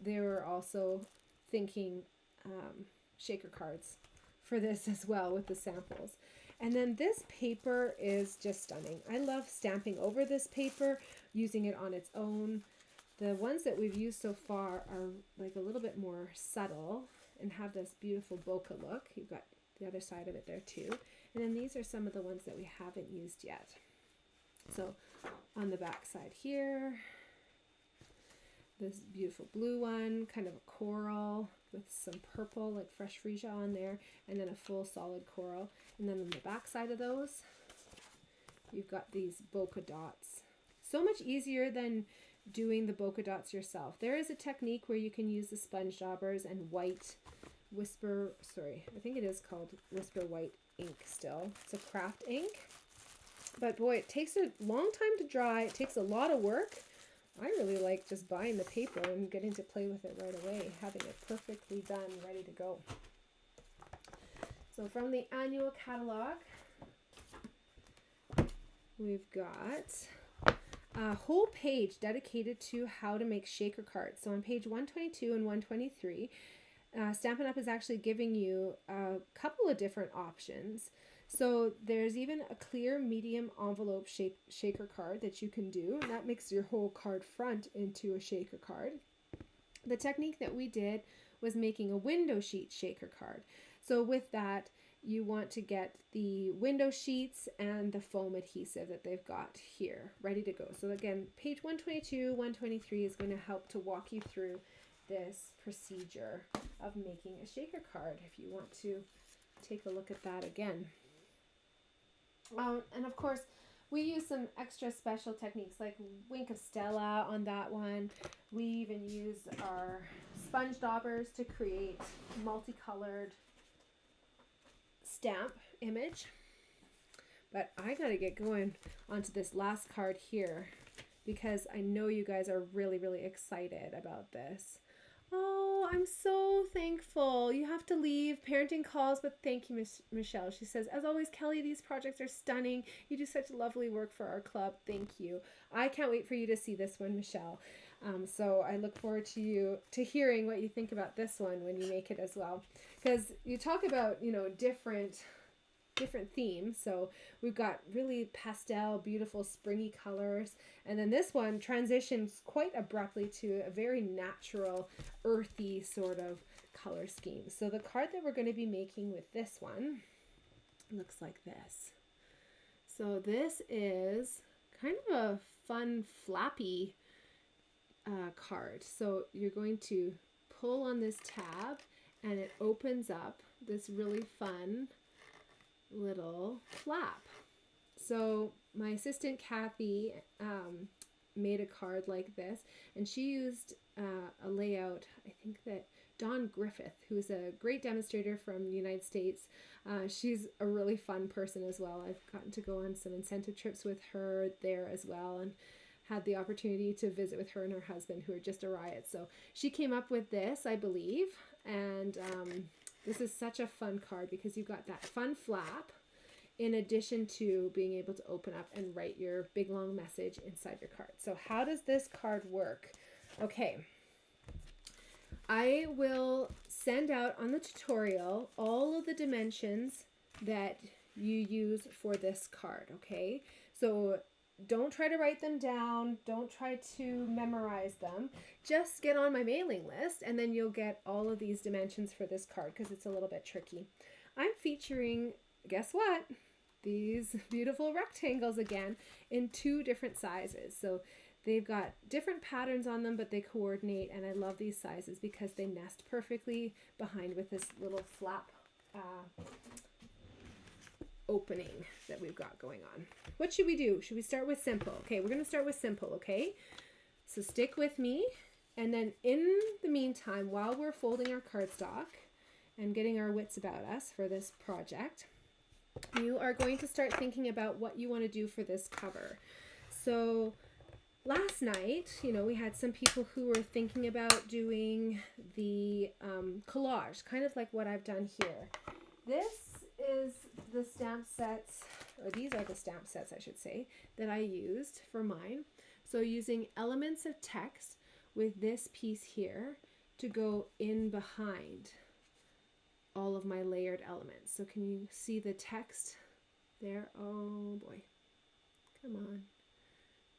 they were also thinking shaker cards for this as well with the samples. And then this paper is just stunning. I love stamping over this paper, using it on its own. The ones that we've used so far are like a little bit more subtle and have this beautiful bokeh look. You've got the other side of it there too. And then these are some of the ones that we haven't used yet. So on the back side here, this beautiful blue one, kind of a coral with some purple like fresh freesia on there, and then a full solid coral. And then on the back side of those, you've got these bokeh dots. So much easier than doing the bokeh dots yourself. There is a technique where you can use the sponge daubers and white I think it is called Whisper White ink still. It's a craft ink. But boy, it takes a long time to dry. It takes a lot of work. I really like just buying the paper and getting to play with it right away, having it perfectly done, ready to go. So from the annual catalog, we've got a whole page dedicated to how to make shaker cards. So on page 122 and 123, Stampin' Up! Is actually giving you a couple of different options. So there's even a clear medium envelope shaker card that you can do, and that makes your whole card front into a shaker card. The technique that we did was making a window sheet shaker card. So with that, you want to get the window sheets and the foam adhesive that they've got here ready to go. So again, page 122, 123 is going to help to walk you through this procedure of making a shaker card if you want to take a look at that again. And of course, we use some extra special techniques like Wink of Stella on that one. We even use our sponge daubers to create multicolored stamp image. But I gotta get going onto this last card here because I know you guys are really, really excited about this. Oh, I'm so thankful. You have to leave. Parenting calls, but thank you, Miss Michelle. She says, as always, Kelly, these projects are stunning. You do such lovely work for our club. Thank you. I can't wait for you to see this one, Michelle. So I look forward to hearing what you think about this one when you make it as well. Because you talk about, you know, different themes. So we've got really pastel, beautiful, springy colors. And then this one transitions quite abruptly to a very natural, earthy sort of color scheme. So the card that we're going to be making with this one looks like this. So this is kind of a fun, flappy card. So you're going to pull on this tab and it opens up this really fun little flap. So my assistant Kathy made a card like this, and she used a layout, I think that Dawn Griffith, who's a great demonstrator from the United States. She's a really fun person as well. I've gotten to go on some incentive trips with her there as well, and had the opportunity to visit with her and her husband, who are just a riot. So she came up with this, I believe, and this is such a fun card because you've got that fun flap in addition to being able to open up and write your big long message inside your card. So how does this card work? Okay, I will send out on the tutorial all of the dimensions that you use for this card, okay? So don't try to write them down. Don't try to memorize them. Just get on my mailing list and then you'll get all of these dimensions for this card because it's a little bit tricky. I'm featuring, guess what? These beautiful rectangles again in 2 different sizes. So they've got different patterns on them, but they coordinate, and I love these sizes because they nest perfectly behind with this little flap opening that we've got going on. What should we do? Should we start with simple? Okay, we're going to start with simple, okay? So stick with me. And then in the meantime, while we're folding our cardstock and getting our wits about us for this project, you are going to start thinking about what you want to do for this cover. So last night, you know, we had some people who were thinking about doing the collage, kind of like what I've done here. This is the stamp sets, or these are the stamp sets, I should say, that I used for mine. So using elements of text with this piece here to go in behind all of my layered elements. So can you see the text there? Oh boy. Come on.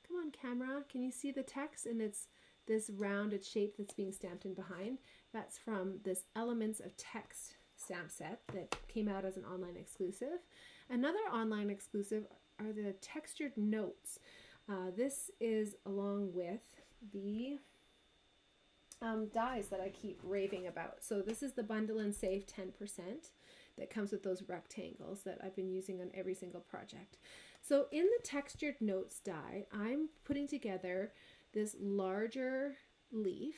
Come on, camera. Can you see the text? And it's this rounded shape that's being stamped in behind. That's from this Elements of Text stamp set that came out as an online exclusive. Another online exclusive are the textured notes. This is along with the dies that I keep raving about. So this is the Bundle and Save 10% that comes with those rectangles that I've been using on every single project. So in the textured notes die, I'm putting together this larger leaf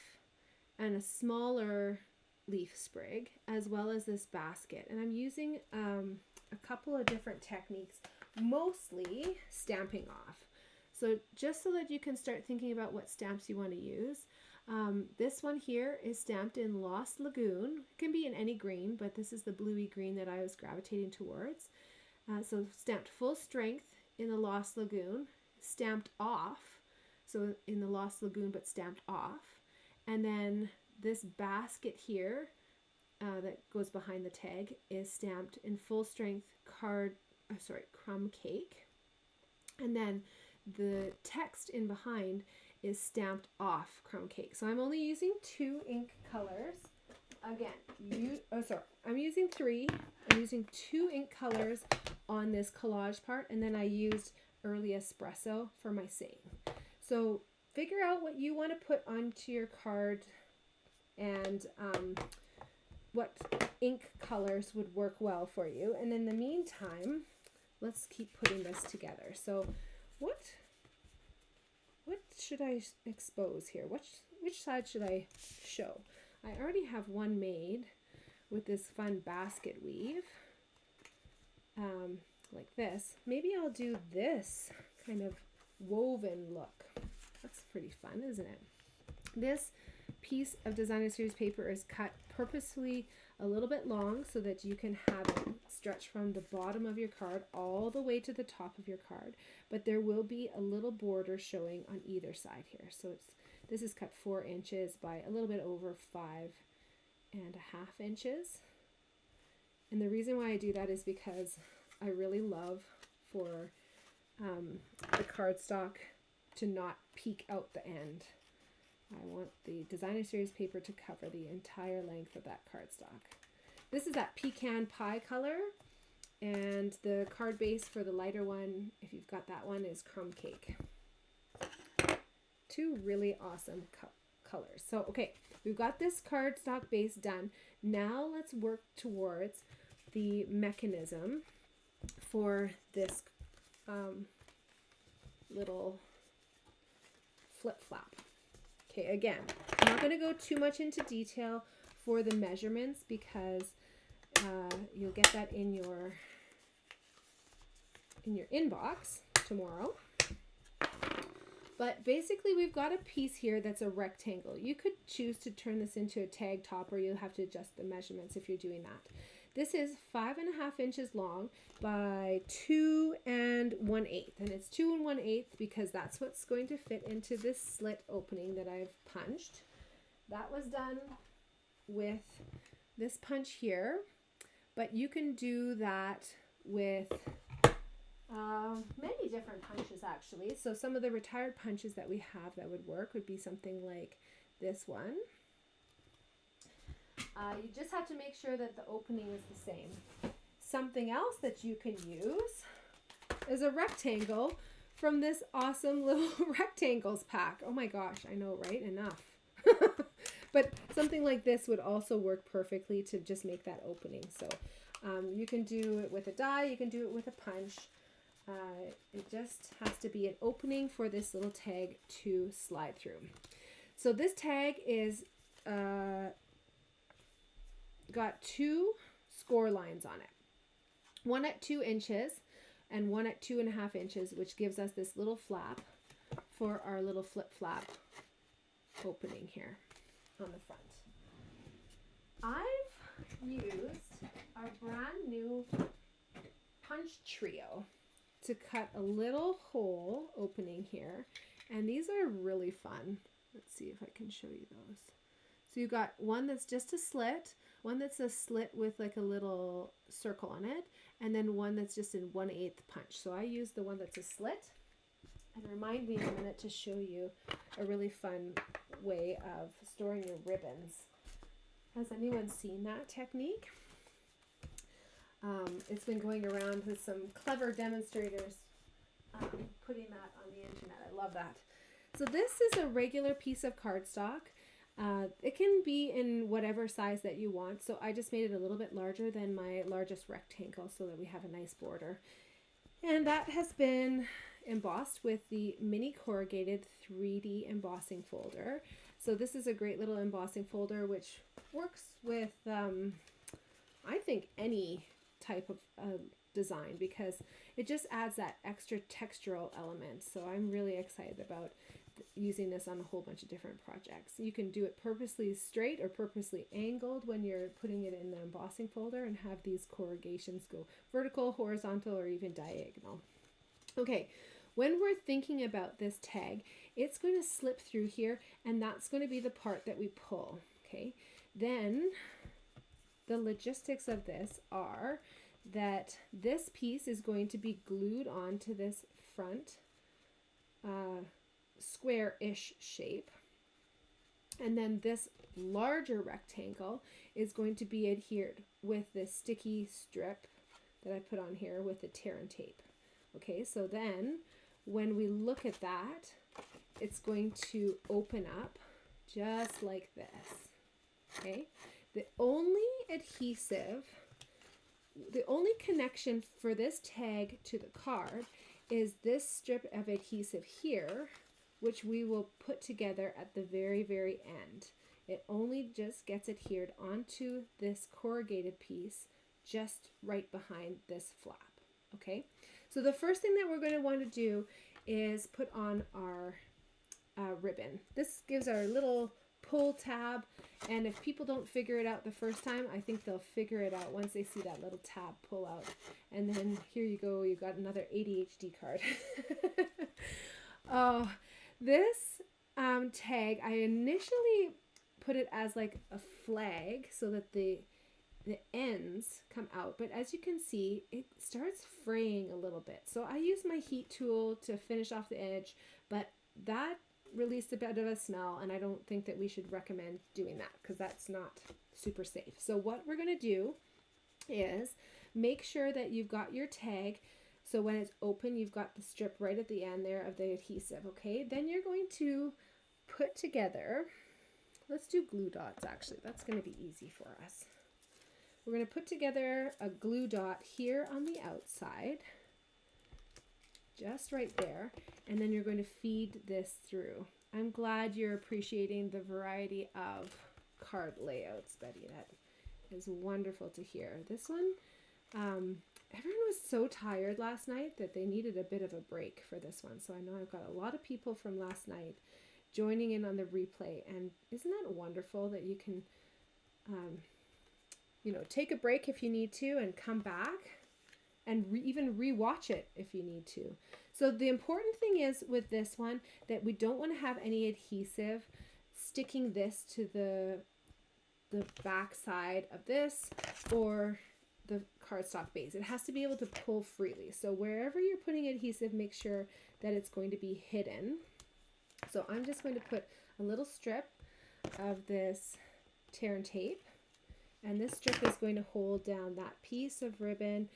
and a smaller leaf sprig, as well as this basket. And I'm using a couple of different techniques, mostly stamping off. So just so that you can start thinking about what stamps you want to use. This one here is stamped in Lost Lagoon. It can be in any green, but this is the bluey green that I was gravitating towards. So stamped full strength in the Lost Lagoon, stamped off, so in the Lost Lagoon but stamped off. And then this basket here that goes behind the tag is stamped in full strength crumb cake. And then the text in behind is stamped off crumb cake. So I'm only using 2 ink colors. Again, I'm using 3. I'm using 2 ink colors on this collage part, and then I used Early Espresso for my saying. So figure out what you want to put onto your card and what ink colors would work well for you. And in the meantime, let's keep putting this together. So what should I expose here? Which side should I show? I already have one made with this fun basket weave, like this. Maybe I'll do this kind of woven look. That's pretty fun, isn't it? This piece of designer series paper is cut purposefully a little bit long so that you can have it stretch from the bottom of your card all the way to the top of your card, but there will be a little border showing on either side here. So this is cut 4 inches by a little bit over 5.5 inches. And the reason why I do that is because I really love for the cardstock to not peek out the end. I want the designer series paper to cover the entire length of that cardstock. This is that pecan pie color, and the card base for the lighter one, if you've got that one, is crumb cake. 2 really awesome colors. So okay, we've got this cardstock base done. Now let's work towards the mechanism for this little flip-flap. Okay, again, I'm not going to go too much into detail for the measurements because you'll get that in your inbox tomorrow. But basically we've got a piece here that's a rectangle. You could choose to turn this into a tag top, or you'll have to adjust the measurements if you're doing that. This is 5.5 inches long by 2 1/8, and it's 2 1/8 because that's what's going to fit into this slit opening that I've punched. That was done with this punch here, but you can do that with many different punches actually. So some of the retired punches that we have that would work would be something like this one. You just have to make sure that the opening is the same. Something else that you can use is a rectangle from this awesome little rectangles pack. Oh my gosh, I know, right? Enough. But something like this would also work perfectly to just make that opening. So You can do it with a die, you can do it with a punch. It just has to be an opening for this little tag to slide through. So this tag is got 2 score lines on it. One at 2 inches and one at 2.5 inches, which gives us this little flap for our little flip flap opening here on the front. I've used a brand new punch trio to cut a little hole opening here, and these are really fun. Let's see if I can show you those. So you got one that's just a slit, one that's a slit with like a little circle on it, and then one that's just in 1/8 punch. So I use the one that's a slit. And remind me in a minute to show you a really fun way of storing your ribbons. Has anyone seen that technique? It's been going around with some clever demonstrators putting that on the internet. I love that. So this is a regular piece of cardstock. It can be in whatever size that you want. So I just made it a little bit larger than my largest rectangle so that we have a nice border. And that has been embossed with the mini corrugated 3D embossing folder. So this is a great little embossing folder which works with I think any type of design, because it just adds that extra textural element. So I'm really excited about using this on a whole bunch of different projects. You can do it purposely straight or purposely angled when you're putting it in the embossing folder, and have these corrugations go vertical, horizontal, or even diagonal. Okay, when we're thinking about this tag, it's going to slip through here, and that's going to be the part that we pull. Okay, then the logistics of this are that this piece is going to be glued onto this front square-ish shape, and then this larger rectangle is going to be adhered with this sticky strip that I put on here with the tear and tape. Okay, so then when we look at that, it's going to open up just like this. Okay, the only adhesive, the only connection for this tag to the card is this strip of adhesive here, which we will put together at the very, very end. It only just gets adhered onto this corrugated piece just right behind this flap. Okay, so the first thing that we're going to want to do is put on our ribbon. This gives our little pull tab, and if people don't figure it out the first time, I think they'll figure it out once they see that little tab pull out. And then here you go, you've got another ADHD card. Oh, this tag, I initially put it as like a flag so that the ends come out, but as you can see, it starts fraying a little bit. So I use my heat tool to finish off the edge, but that released a bit of a smell, and I don't think that we should recommend doing that because that's not super safe. So what we're going to do is make sure that you've got your tag, so when it's open you've got the strip right at the end there of the adhesive. Okay, then you're going to put together, let's do glue dots actually, that's going to be easy for us. We're going to put together a glue dot here on the outside, just right there, and then you're going to feed this through. I'm glad you're appreciating the variety of card layouts, Betty. That is wonderful to hear. This one, everyone was so tired last night that they needed a bit of a break for this one. So I know I've got a lot of people from last night joining in on the replay, and isn't that wonderful that you can you know, take a break if you need to and come back and even re-watch it if you need to. So the important thing is with this one that we don't want to have any adhesive sticking this to the back side of this or the cardstock base. It has to be able to pull freely. So wherever you're putting adhesive, make sure that it's going to be hidden. So I'm just going to put a little strip of this tear and tape, and this strip is going to hold down that piece of ribbon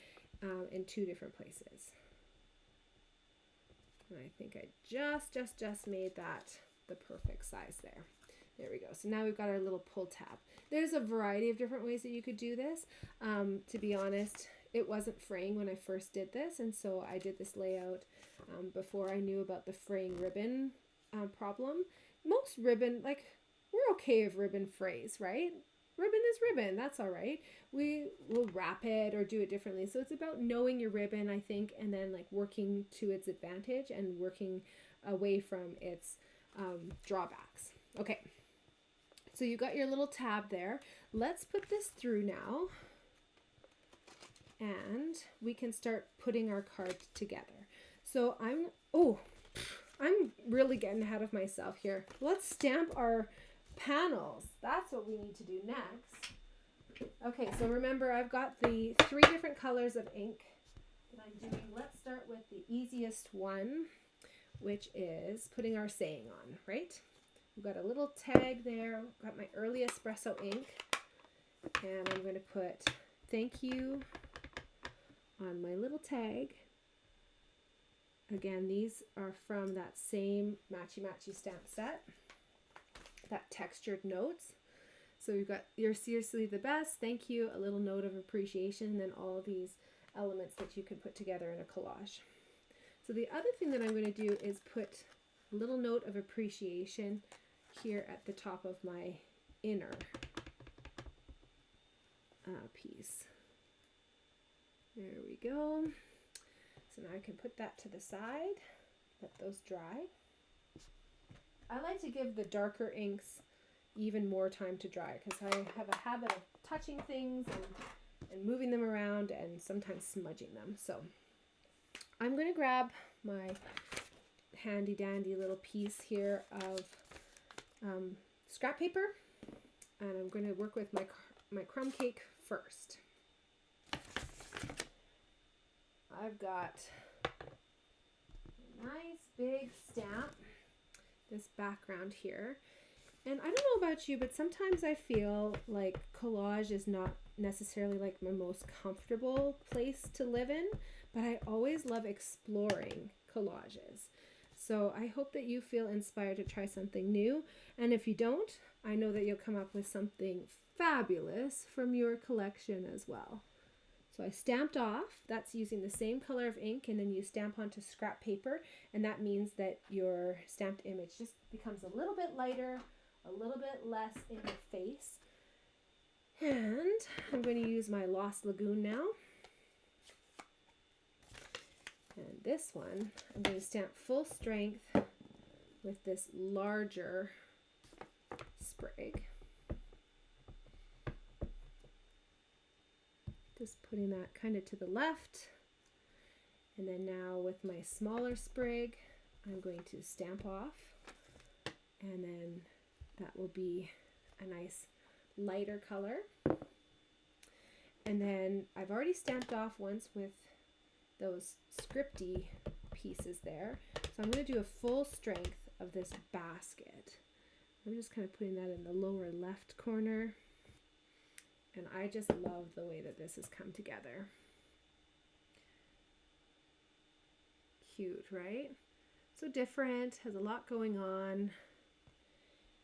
in 2 different places. And I think I just made that the perfect size there. There we go. So now we've got our little pull tab. There's a variety of different ways that you could do this. To be honest, it wasn't fraying when I first did this, and so I did this layout before I knew about the fraying ribbon problem. Most ribbon, like, we're okay if ribbon frays, right? Ribbon is ribbon, that's all right. We will wrap it or do it differently. So it's about knowing your ribbon, I think, and then like working to its advantage and working away from its drawbacks. Okay, so you got your little tab there. Let's put this through now, and we can start putting our card together. So I'm really getting ahead of myself here. Let's stamp our panels. That's what we need to do next. Okay, so remember I've got the 3 different colors of ink that I'm doing. Let's start with the easiest one, which is putting our saying on, right? We've got a little tag there. Got my early espresso ink, and I'm going to put thank you on my little tag. Again, these are from that same matchy matchy stamp set, that textured notes. So we've got you're seriously the best, thank you, a little note of appreciation, and then all of these elements that you can put together in a collage. So the other thing that I'm going to do is put a little note of appreciation here at the top of my inner piece. There we go. So now I can put that to the side, let those dry. I like to give the darker inks even more time to dry because I have a habit of touching things and moving them around and sometimes smudging them. So I'm going to grab my handy dandy little piece here of scrap paper, and I'm going to work with my crumb cake first. I've got a nice big stamp, this background here. And I don't know about you, but sometimes I feel like collage is not necessarily like my most comfortable place to live in, but I always love exploring collages. So I hope that you feel inspired to try something new. And if you don't, I know that you'll come up with something fabulous from your collection as well. So I stamped off, that's using the same color of ink, and then you stamp onto scrap paper, and that means that your stamped image just becomes a little bit lighter, a little bit less in your face. And I'm going to use my Lost Lagoon now. And this one, I'm going to stamp full strength with this larger sprig. Just putting that kind of to the left. And then now with my smaller sprig, I'm going to stamp off. And then that will be a nice lighter color. And then I've already stamped off once with those scripty pieces there. So I'm going to do a full strength of this basket. I'm just kind of putting that in the lower left corner. And I just love the way that this has come together. Cute, right? So different, has a lot going on,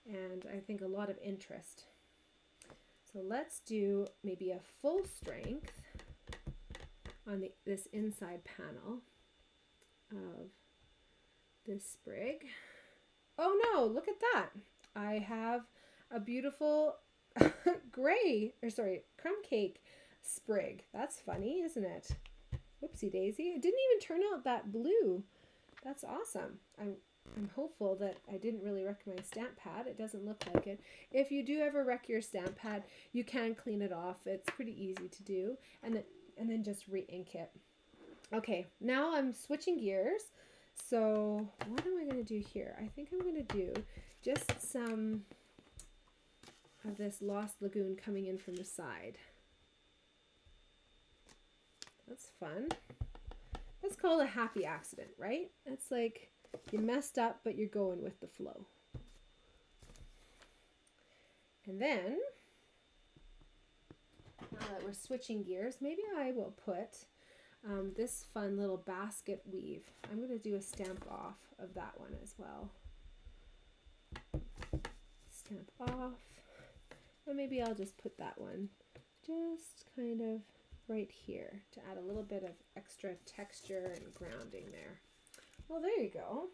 and I think a lot of interest. So let's do maybe a full strength on this inside panel of this sprig. Oh no, look at that. I have a beautiful crumb cake sprig. That's funny, isn't it? Whoopsie daisy. It didn't even turn out that blue. That's awesome. I'm hopeful that I didn't really wreck my stamp pad. It doesn't look like it. If you do ever wreck your stamp pad, you can clean it off. It's pretty easy to do. And then just re-ink it. Okay, now I'm switching gears. So what am I going to do here? I think I'm going to do just some of this Lost Lagoon coming in from the side. That's fun. That's called a happy accident, right? It's like you messed up, but you're going with the flow. And then, now that we're switching gears, maybe I will put this fun little basket weave. I'm going to do a stamp off of that one as well. stamp off. And maybe I'll just put that one just kind of right here to add a little bit of extra texture and grounding there. Well, there you go.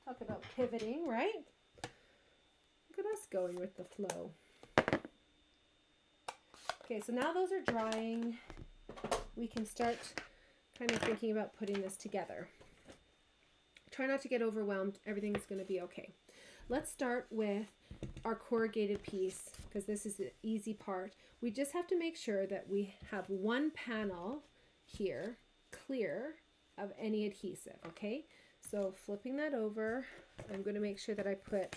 Talk about pivoting, right? Look at us going with the flow. Okay, so now those are drying. We can start kind of thinking about putting this together. Try not to get overwhelmed. Everything's going to be okay. Let's start with our corrugated piece, because this is the easy part. We just have to make sure that we have one panel here clear of any adhesive, okay? So flipping that over, I'm going to make sure that I put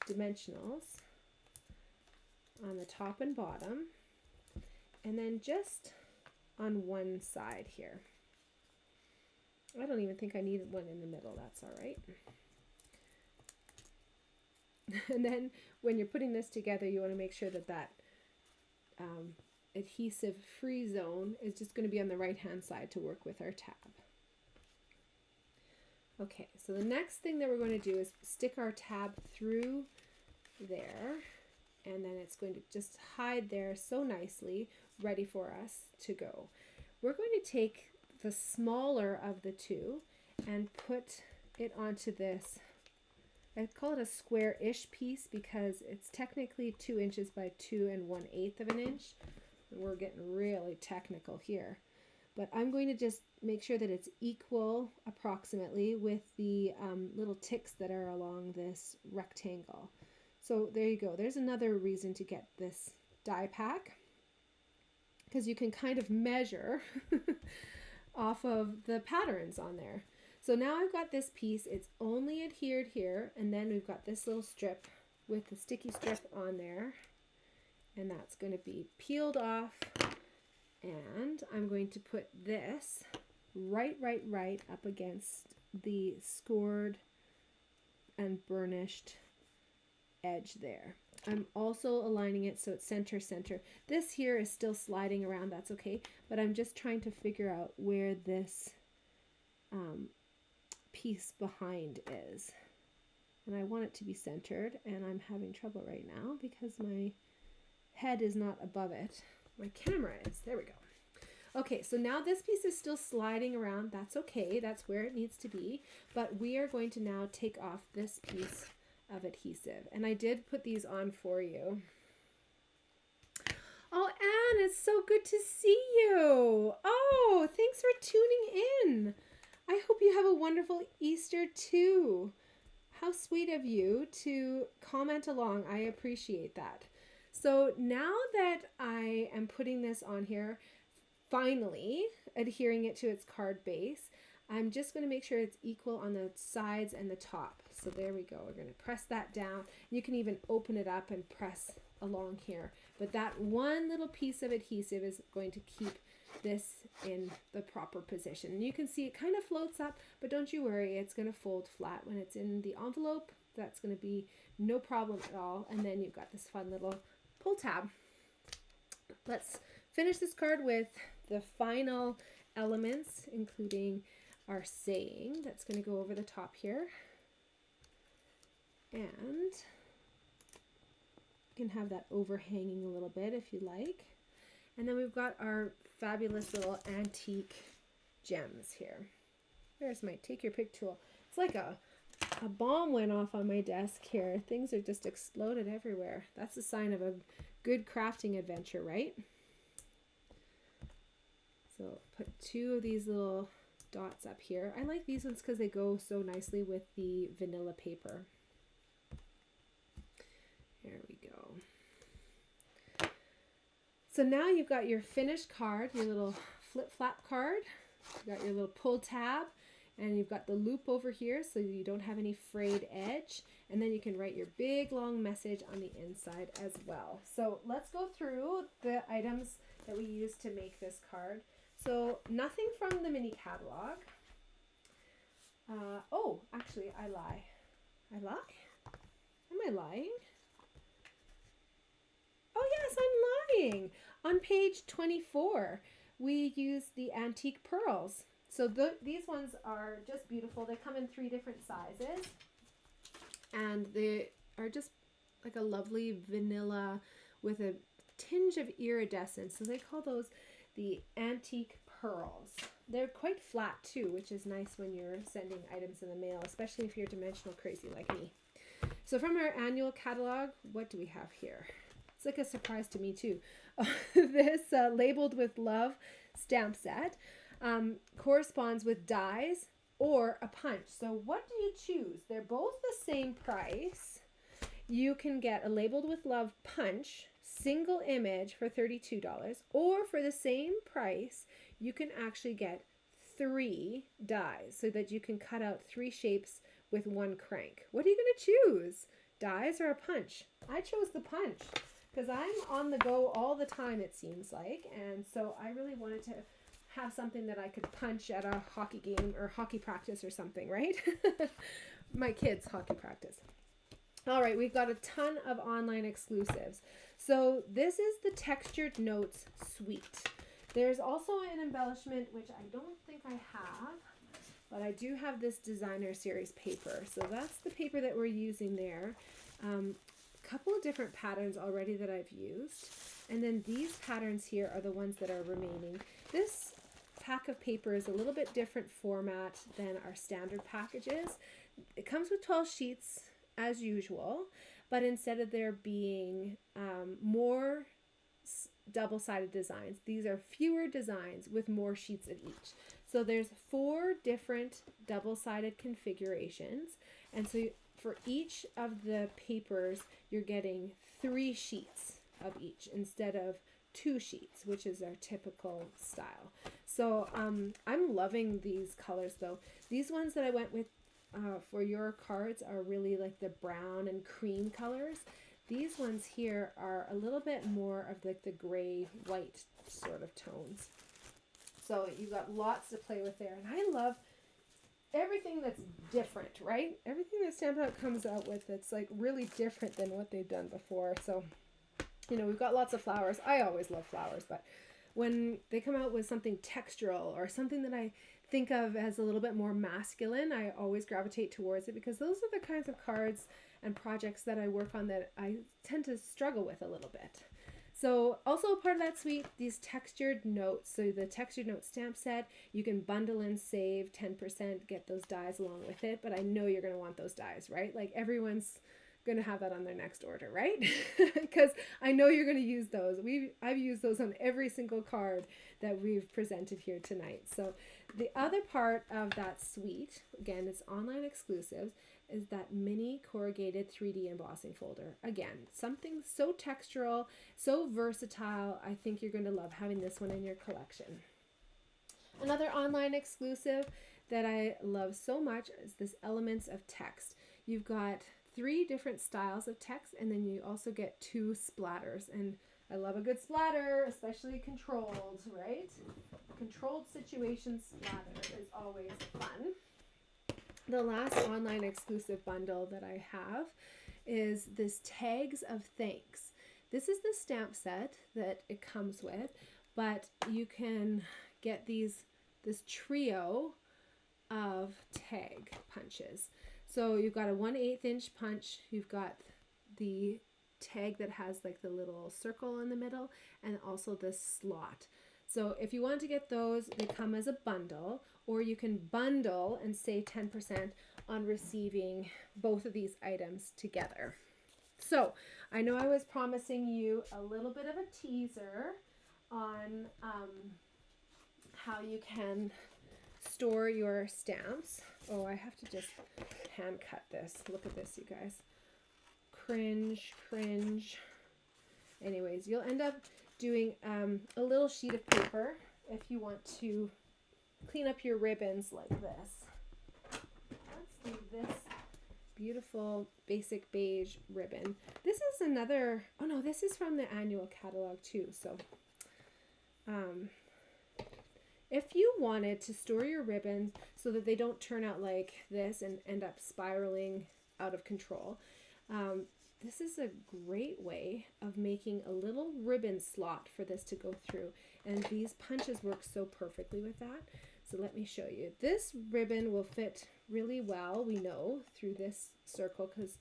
dimensionals on the top and bottom, and then just on one side here. I don't even think I need one in the middle. That's all right. And then when you're putting this together, you want to make sure that that adhesive free zone is just going to be on the right hand side to work with our tab. Okay, so the next thing that we're going to do is stick our tab through there, and then it's going to just hide there so nicely, ready for us to go. We're going to take the smaller of the two and put it onto this. I call it a square-ish piece because it's technically 2 inches by 2 1/8 of an inch. We're getting really technical here. But I'm going to just make sure that it's equal approximately with the little ticks that are along this rectangle. So there you go. There's another reason to get this die pack, because you can kind of measure off of the patterns on there. So now I've got this piece, it's only adhered here, and then we've got this little strip with the sticky strip on there, and that's going to be peeled off, and I'm going to put this right up against the scored and burnished edge there. I'm also aligning it so it's center. This here is still sliding around, that's okay, but I'm just trying to figure out where this piece behind is, and I want it to be centered, and I'm having trouble right now because my head is not above it. My camera is. There we go. Okay, so now this piece is still sliding around. That's okay, that's where it needs to be, but we are going to now take off this piece of adhesive, and I did put these on for you. Oh, Anne, it's so good to see you. Oh, thanks for tuning in. I hope you have a wonderful Easter too. How sweet of you to comment along. I appreciate that. So now that I am putting this on here, finally adhering it to its card base, I'm just going to make sure it's equal on the sides and the top. So there we go. We're going to press that down. You can even open it up and press along here. But that one little piece of adhesive is going to keep this in the proper position. And you can see it kind of floats up, but don't you worry, it's going to fold flat when it's in the envelope. That's going to be no problem at all. And then you've got this fun little pull tab. Let's finish this card with the final elements, including our saying that's going to go over the top here, and you can have that overhanging a little bit if you like. And then we've got our fabulous little antique gems here. There's my take your pick tool. It's like a bomb went off on my desk here. Things are just exploded everywhere. That's a sign of a good crafting adventure, right? So put 2 of these little dots up here. I like these ones because they go so nicely with the vanilla paper. There we go. So now you've got your finished card, your little flip-flap card. You've got your little pull tab, and you've got the loop over here so you don't have any frayed edge. And then you can write your big long message on the inside as well. So let's go through the items that we use to make this card. So nothing from the mini catalog. Oh, actually, I lie. I lie? Am I lying? Oh, yes, I'm lying. On page 24, we use the antique pearls. So these ones are just beautiful. They come in 3 different sizes, and they are just like a lovely vanilla with a tinge of iridescence. So they call those the antique pearls. They're quite flat too, which is nice when you're sending items in the mail, especially if you're dimensional crazy like me. So from our annual catalog, what do we have here? It's like a surprise to me too. This labeled with love stamp set corresponds with dies or a punch. So what do you choose? They're both the same price. You can get a labeled with love punch, single image for $32, or for the same price, you can actually get 3 dies so that you can cut out 3 shapes with 1 crank. What are you going to choose? Dies or a punch? I chose the punch because I'm on the go all the time, it seems like, and so I really wanted to have something that I could punch at a hockey game or hockey practice or something, right? My kids' hockey practice. All right, we've got a ton of online exclusives. So this is the Textured Notes Suite. There's also an embellishment, which I don't think I have, but I do have this designer series paper. So that's the paper that we're using there. Couple of different patterns already that I've used. And then these patterns here are the ones that are remaining. This pack of paper is a little bit different format than our standard packages. It comes with 12 sheets as usual, but instead of there being more double-sided designs, these are fewer designs with more sheets of each. So there's 4 different double-sided configurations, and so for each of the papers you're getting 3 sheets of each instead of 2 sheets, which is our typical style. So I'm loving these colors though. These ones that I went with for your cards are really like the brown and cream colors. These ones here are a little bit more of like the gray white sort of tones. So you've got lots to play with there. And I love everything that's different, right? Everything that Stampin' Up! Comes out with that's like really different than what they've done before. So, you know, we've got lots of flowers. I always love flowers, but when they come out with something textural or something that I think of as a little bit more masculine, I always gravitate towards it because those are the kinds of cards and projects that I work on that I tend to struggle with a little bit. So also a part of that suite, these textured notes. So the textured note stamp set, you can bundle and save 10%, get those dies along with it, but I know you're going to want those dies, right? Like everyone's going to have that on their next order, right? Because I know you're going to use those. I've used those on every single card that we've presented here tonight. So the other part of that suite, again, it's online exclusives, is that mini corrugated 3D embossing folder. Again, something so textural, so versatile. I think you're going to love having this one in your collection. Another online exclusive that I love so much is this Elements of Text. You've got 3 different styles of text, and then you also get 2 splatters. And I love a good splatter, especially controlled, right? Controlled situation splatter is always fun. The last online exclusive bundle that I have is this Tags of Thanks. This is the stamp set that it comes with, but you can get this trio of tag punches. So you've got a 1/8 inch punch, you've got the tag that has like the little circle in the middle, and also this slot. So if you want to get those, they come as a bundle, or you can bundle and save 10% on receiving both of these items together. So I know I was promising you a little bit of a teaser on how you can store your stamps. Oh, I have to just hand cut this. Look at this, you guys. Cringe, cringe. Anyways, you'll end up doing a little sheet of paper if you want to clean up your ribbons like this. Let's do this beautiful basic beige ribbon. This is another, oh no, this is from the annual catalog too. So if you wanted to store your ribbons so that they don't turn out like this and end up spiraling out of control, this is a great way of making a little ribbon slot for this to go through. And these punches work so perfectly with that. So let me show you. This ribbon will fit really well, we know, through this circle, this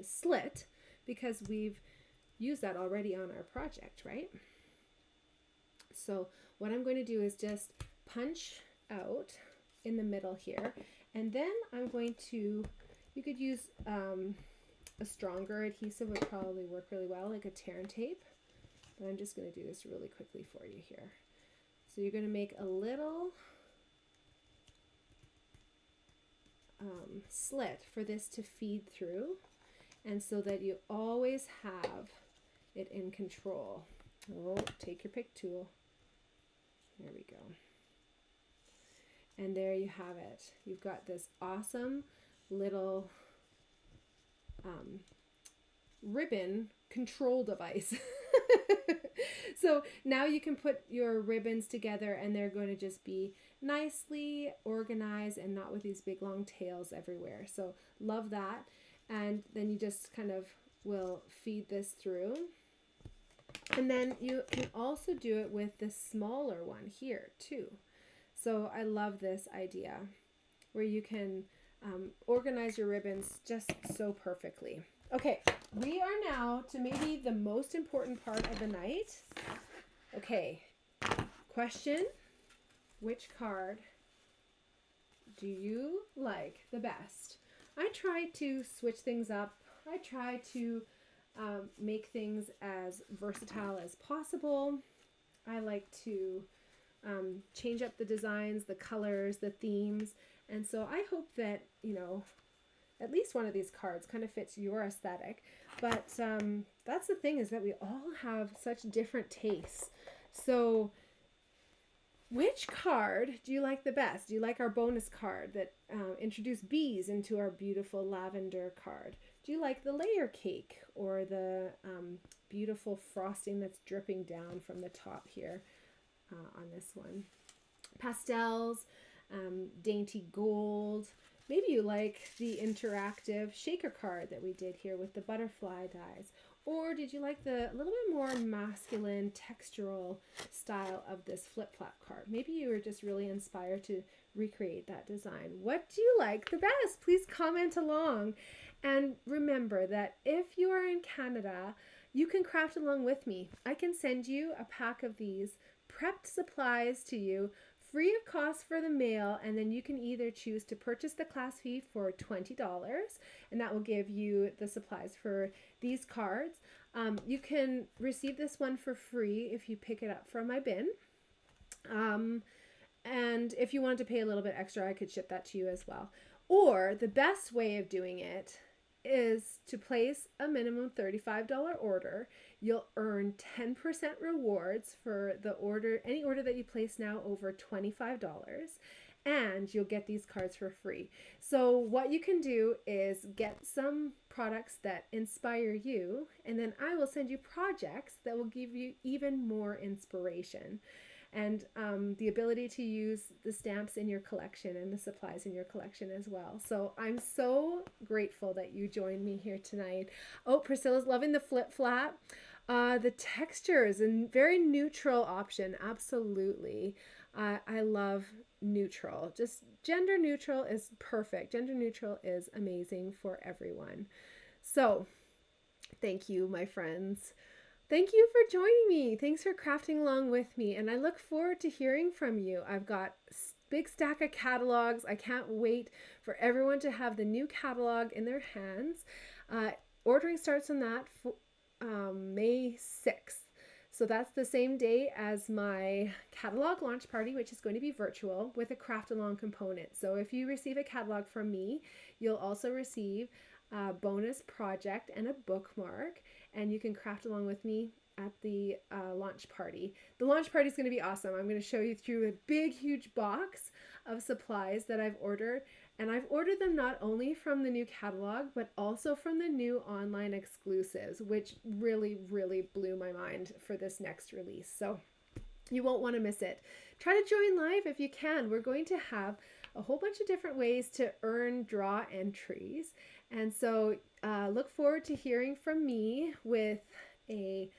slit, because we've used that already on our project, right? So what I'm going to do is just punch out in the middle here, and then I'm going to, you could use a stronger adhesive would probably work really well, like a tear and tape, but I'm just going to do this really quickly for you here. So you're going to make a little slit for this to feed through, and so that you always have it in control. Oh, take your pick tool. There we go. And there you have it. You've got this awesome little ribbon control device. So now you can put your ribbons together and they're going to just be nicely organized and not with these big long tails everywhere. So love that. And then you just kind of will feed this through. And then you can also do it with the smaller one here too. So I love this idea where you can organize your ribbons just so perfectly. Okay, we are now to maybe the most important part of the night. Okay, question, which card do you like the best? I try to switch things up. I try to make things as versatile as possible. I like to change up the designs, the colors, the themes. And so I hope that, you know, at least one of these cards kind of fits your aesthetic. But that's the thing, is that we all have such different tastes. So which card do you like the best? Do you like our bonus card that introduced bees into our beautiful lavender card? Do you like the layer cake or the beautiful frosting that's dripping down from the top here on this one? Pastels, dainty gold. Maybe you like the interactive shaker card that we did here with the butterfly dies. Or did you like the a little bit more masculine textural style of this flip-flop card? Maybe you were just really inspired to recreate that design. What do you like the best? Please comment along. And remember that if you are in Canada, you can craft along with me. I can send you a pack of these prepped supplies to you, free of cost for the mail, and then you can either choose to purchase the class fee for $20, and that will give you the supplies for these cards. You can receive this one for free if you pick it up from my bin. And if you wanted to pay a little bit extra, I could ship that to you as well. Or the best way of doing it is to place a minimum $35 order. You'll earn 10% rewards for the order, any order that you place now over $25, and you'll get these cards for free. So what you can do is get some products that inspire you, and then I will send you projects that will give you even more inspiration and the ability to use the stamps in your collection and the supplies in your collection as well. So I'm so grateful that you joined me here tonight. Oh, Priscilla's loving the flip flap. The texture is a very neutral option. Absolutely. I love neutral. Just gender neutral is perfect. Gender neutral is amazing for everyone. So thank you, my friends. Thank you for joining me. Thanks for crafting along with me, and I look forward to hearing from you. I've got a big stack of catalogs. I can't wait for everyone to have the new catalog in their hands. Ordering starts on that May 6th. So that's the same day as my catalog launch party, which is going to be virtual with a craft along component. So if you receive a catalog from me, you'll also receive a bonus project and a bookmark, and you can craft along with me at the launch party. The launch party is going to be awesome. I'm going to show you through a big, huge box of supplies that I've ordered, and I've ordered them not only from the new catalog, but also from the new online exclusives, which really, really blew my mind for this next release. So you won't want to miss it. Try to join live if you can. We're going to have a whole bunch of different ways to draw entries. And so look forward to hearing from me with an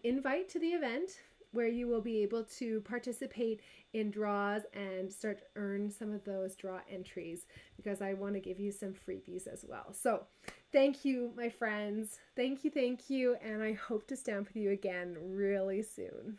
invite to the event. where you will be able to participate in draws and start to earn some of those draw entries, because I want to give you some freebies as well. So thank you, my friends. Thank you, and I hope to stamp with you again really soon.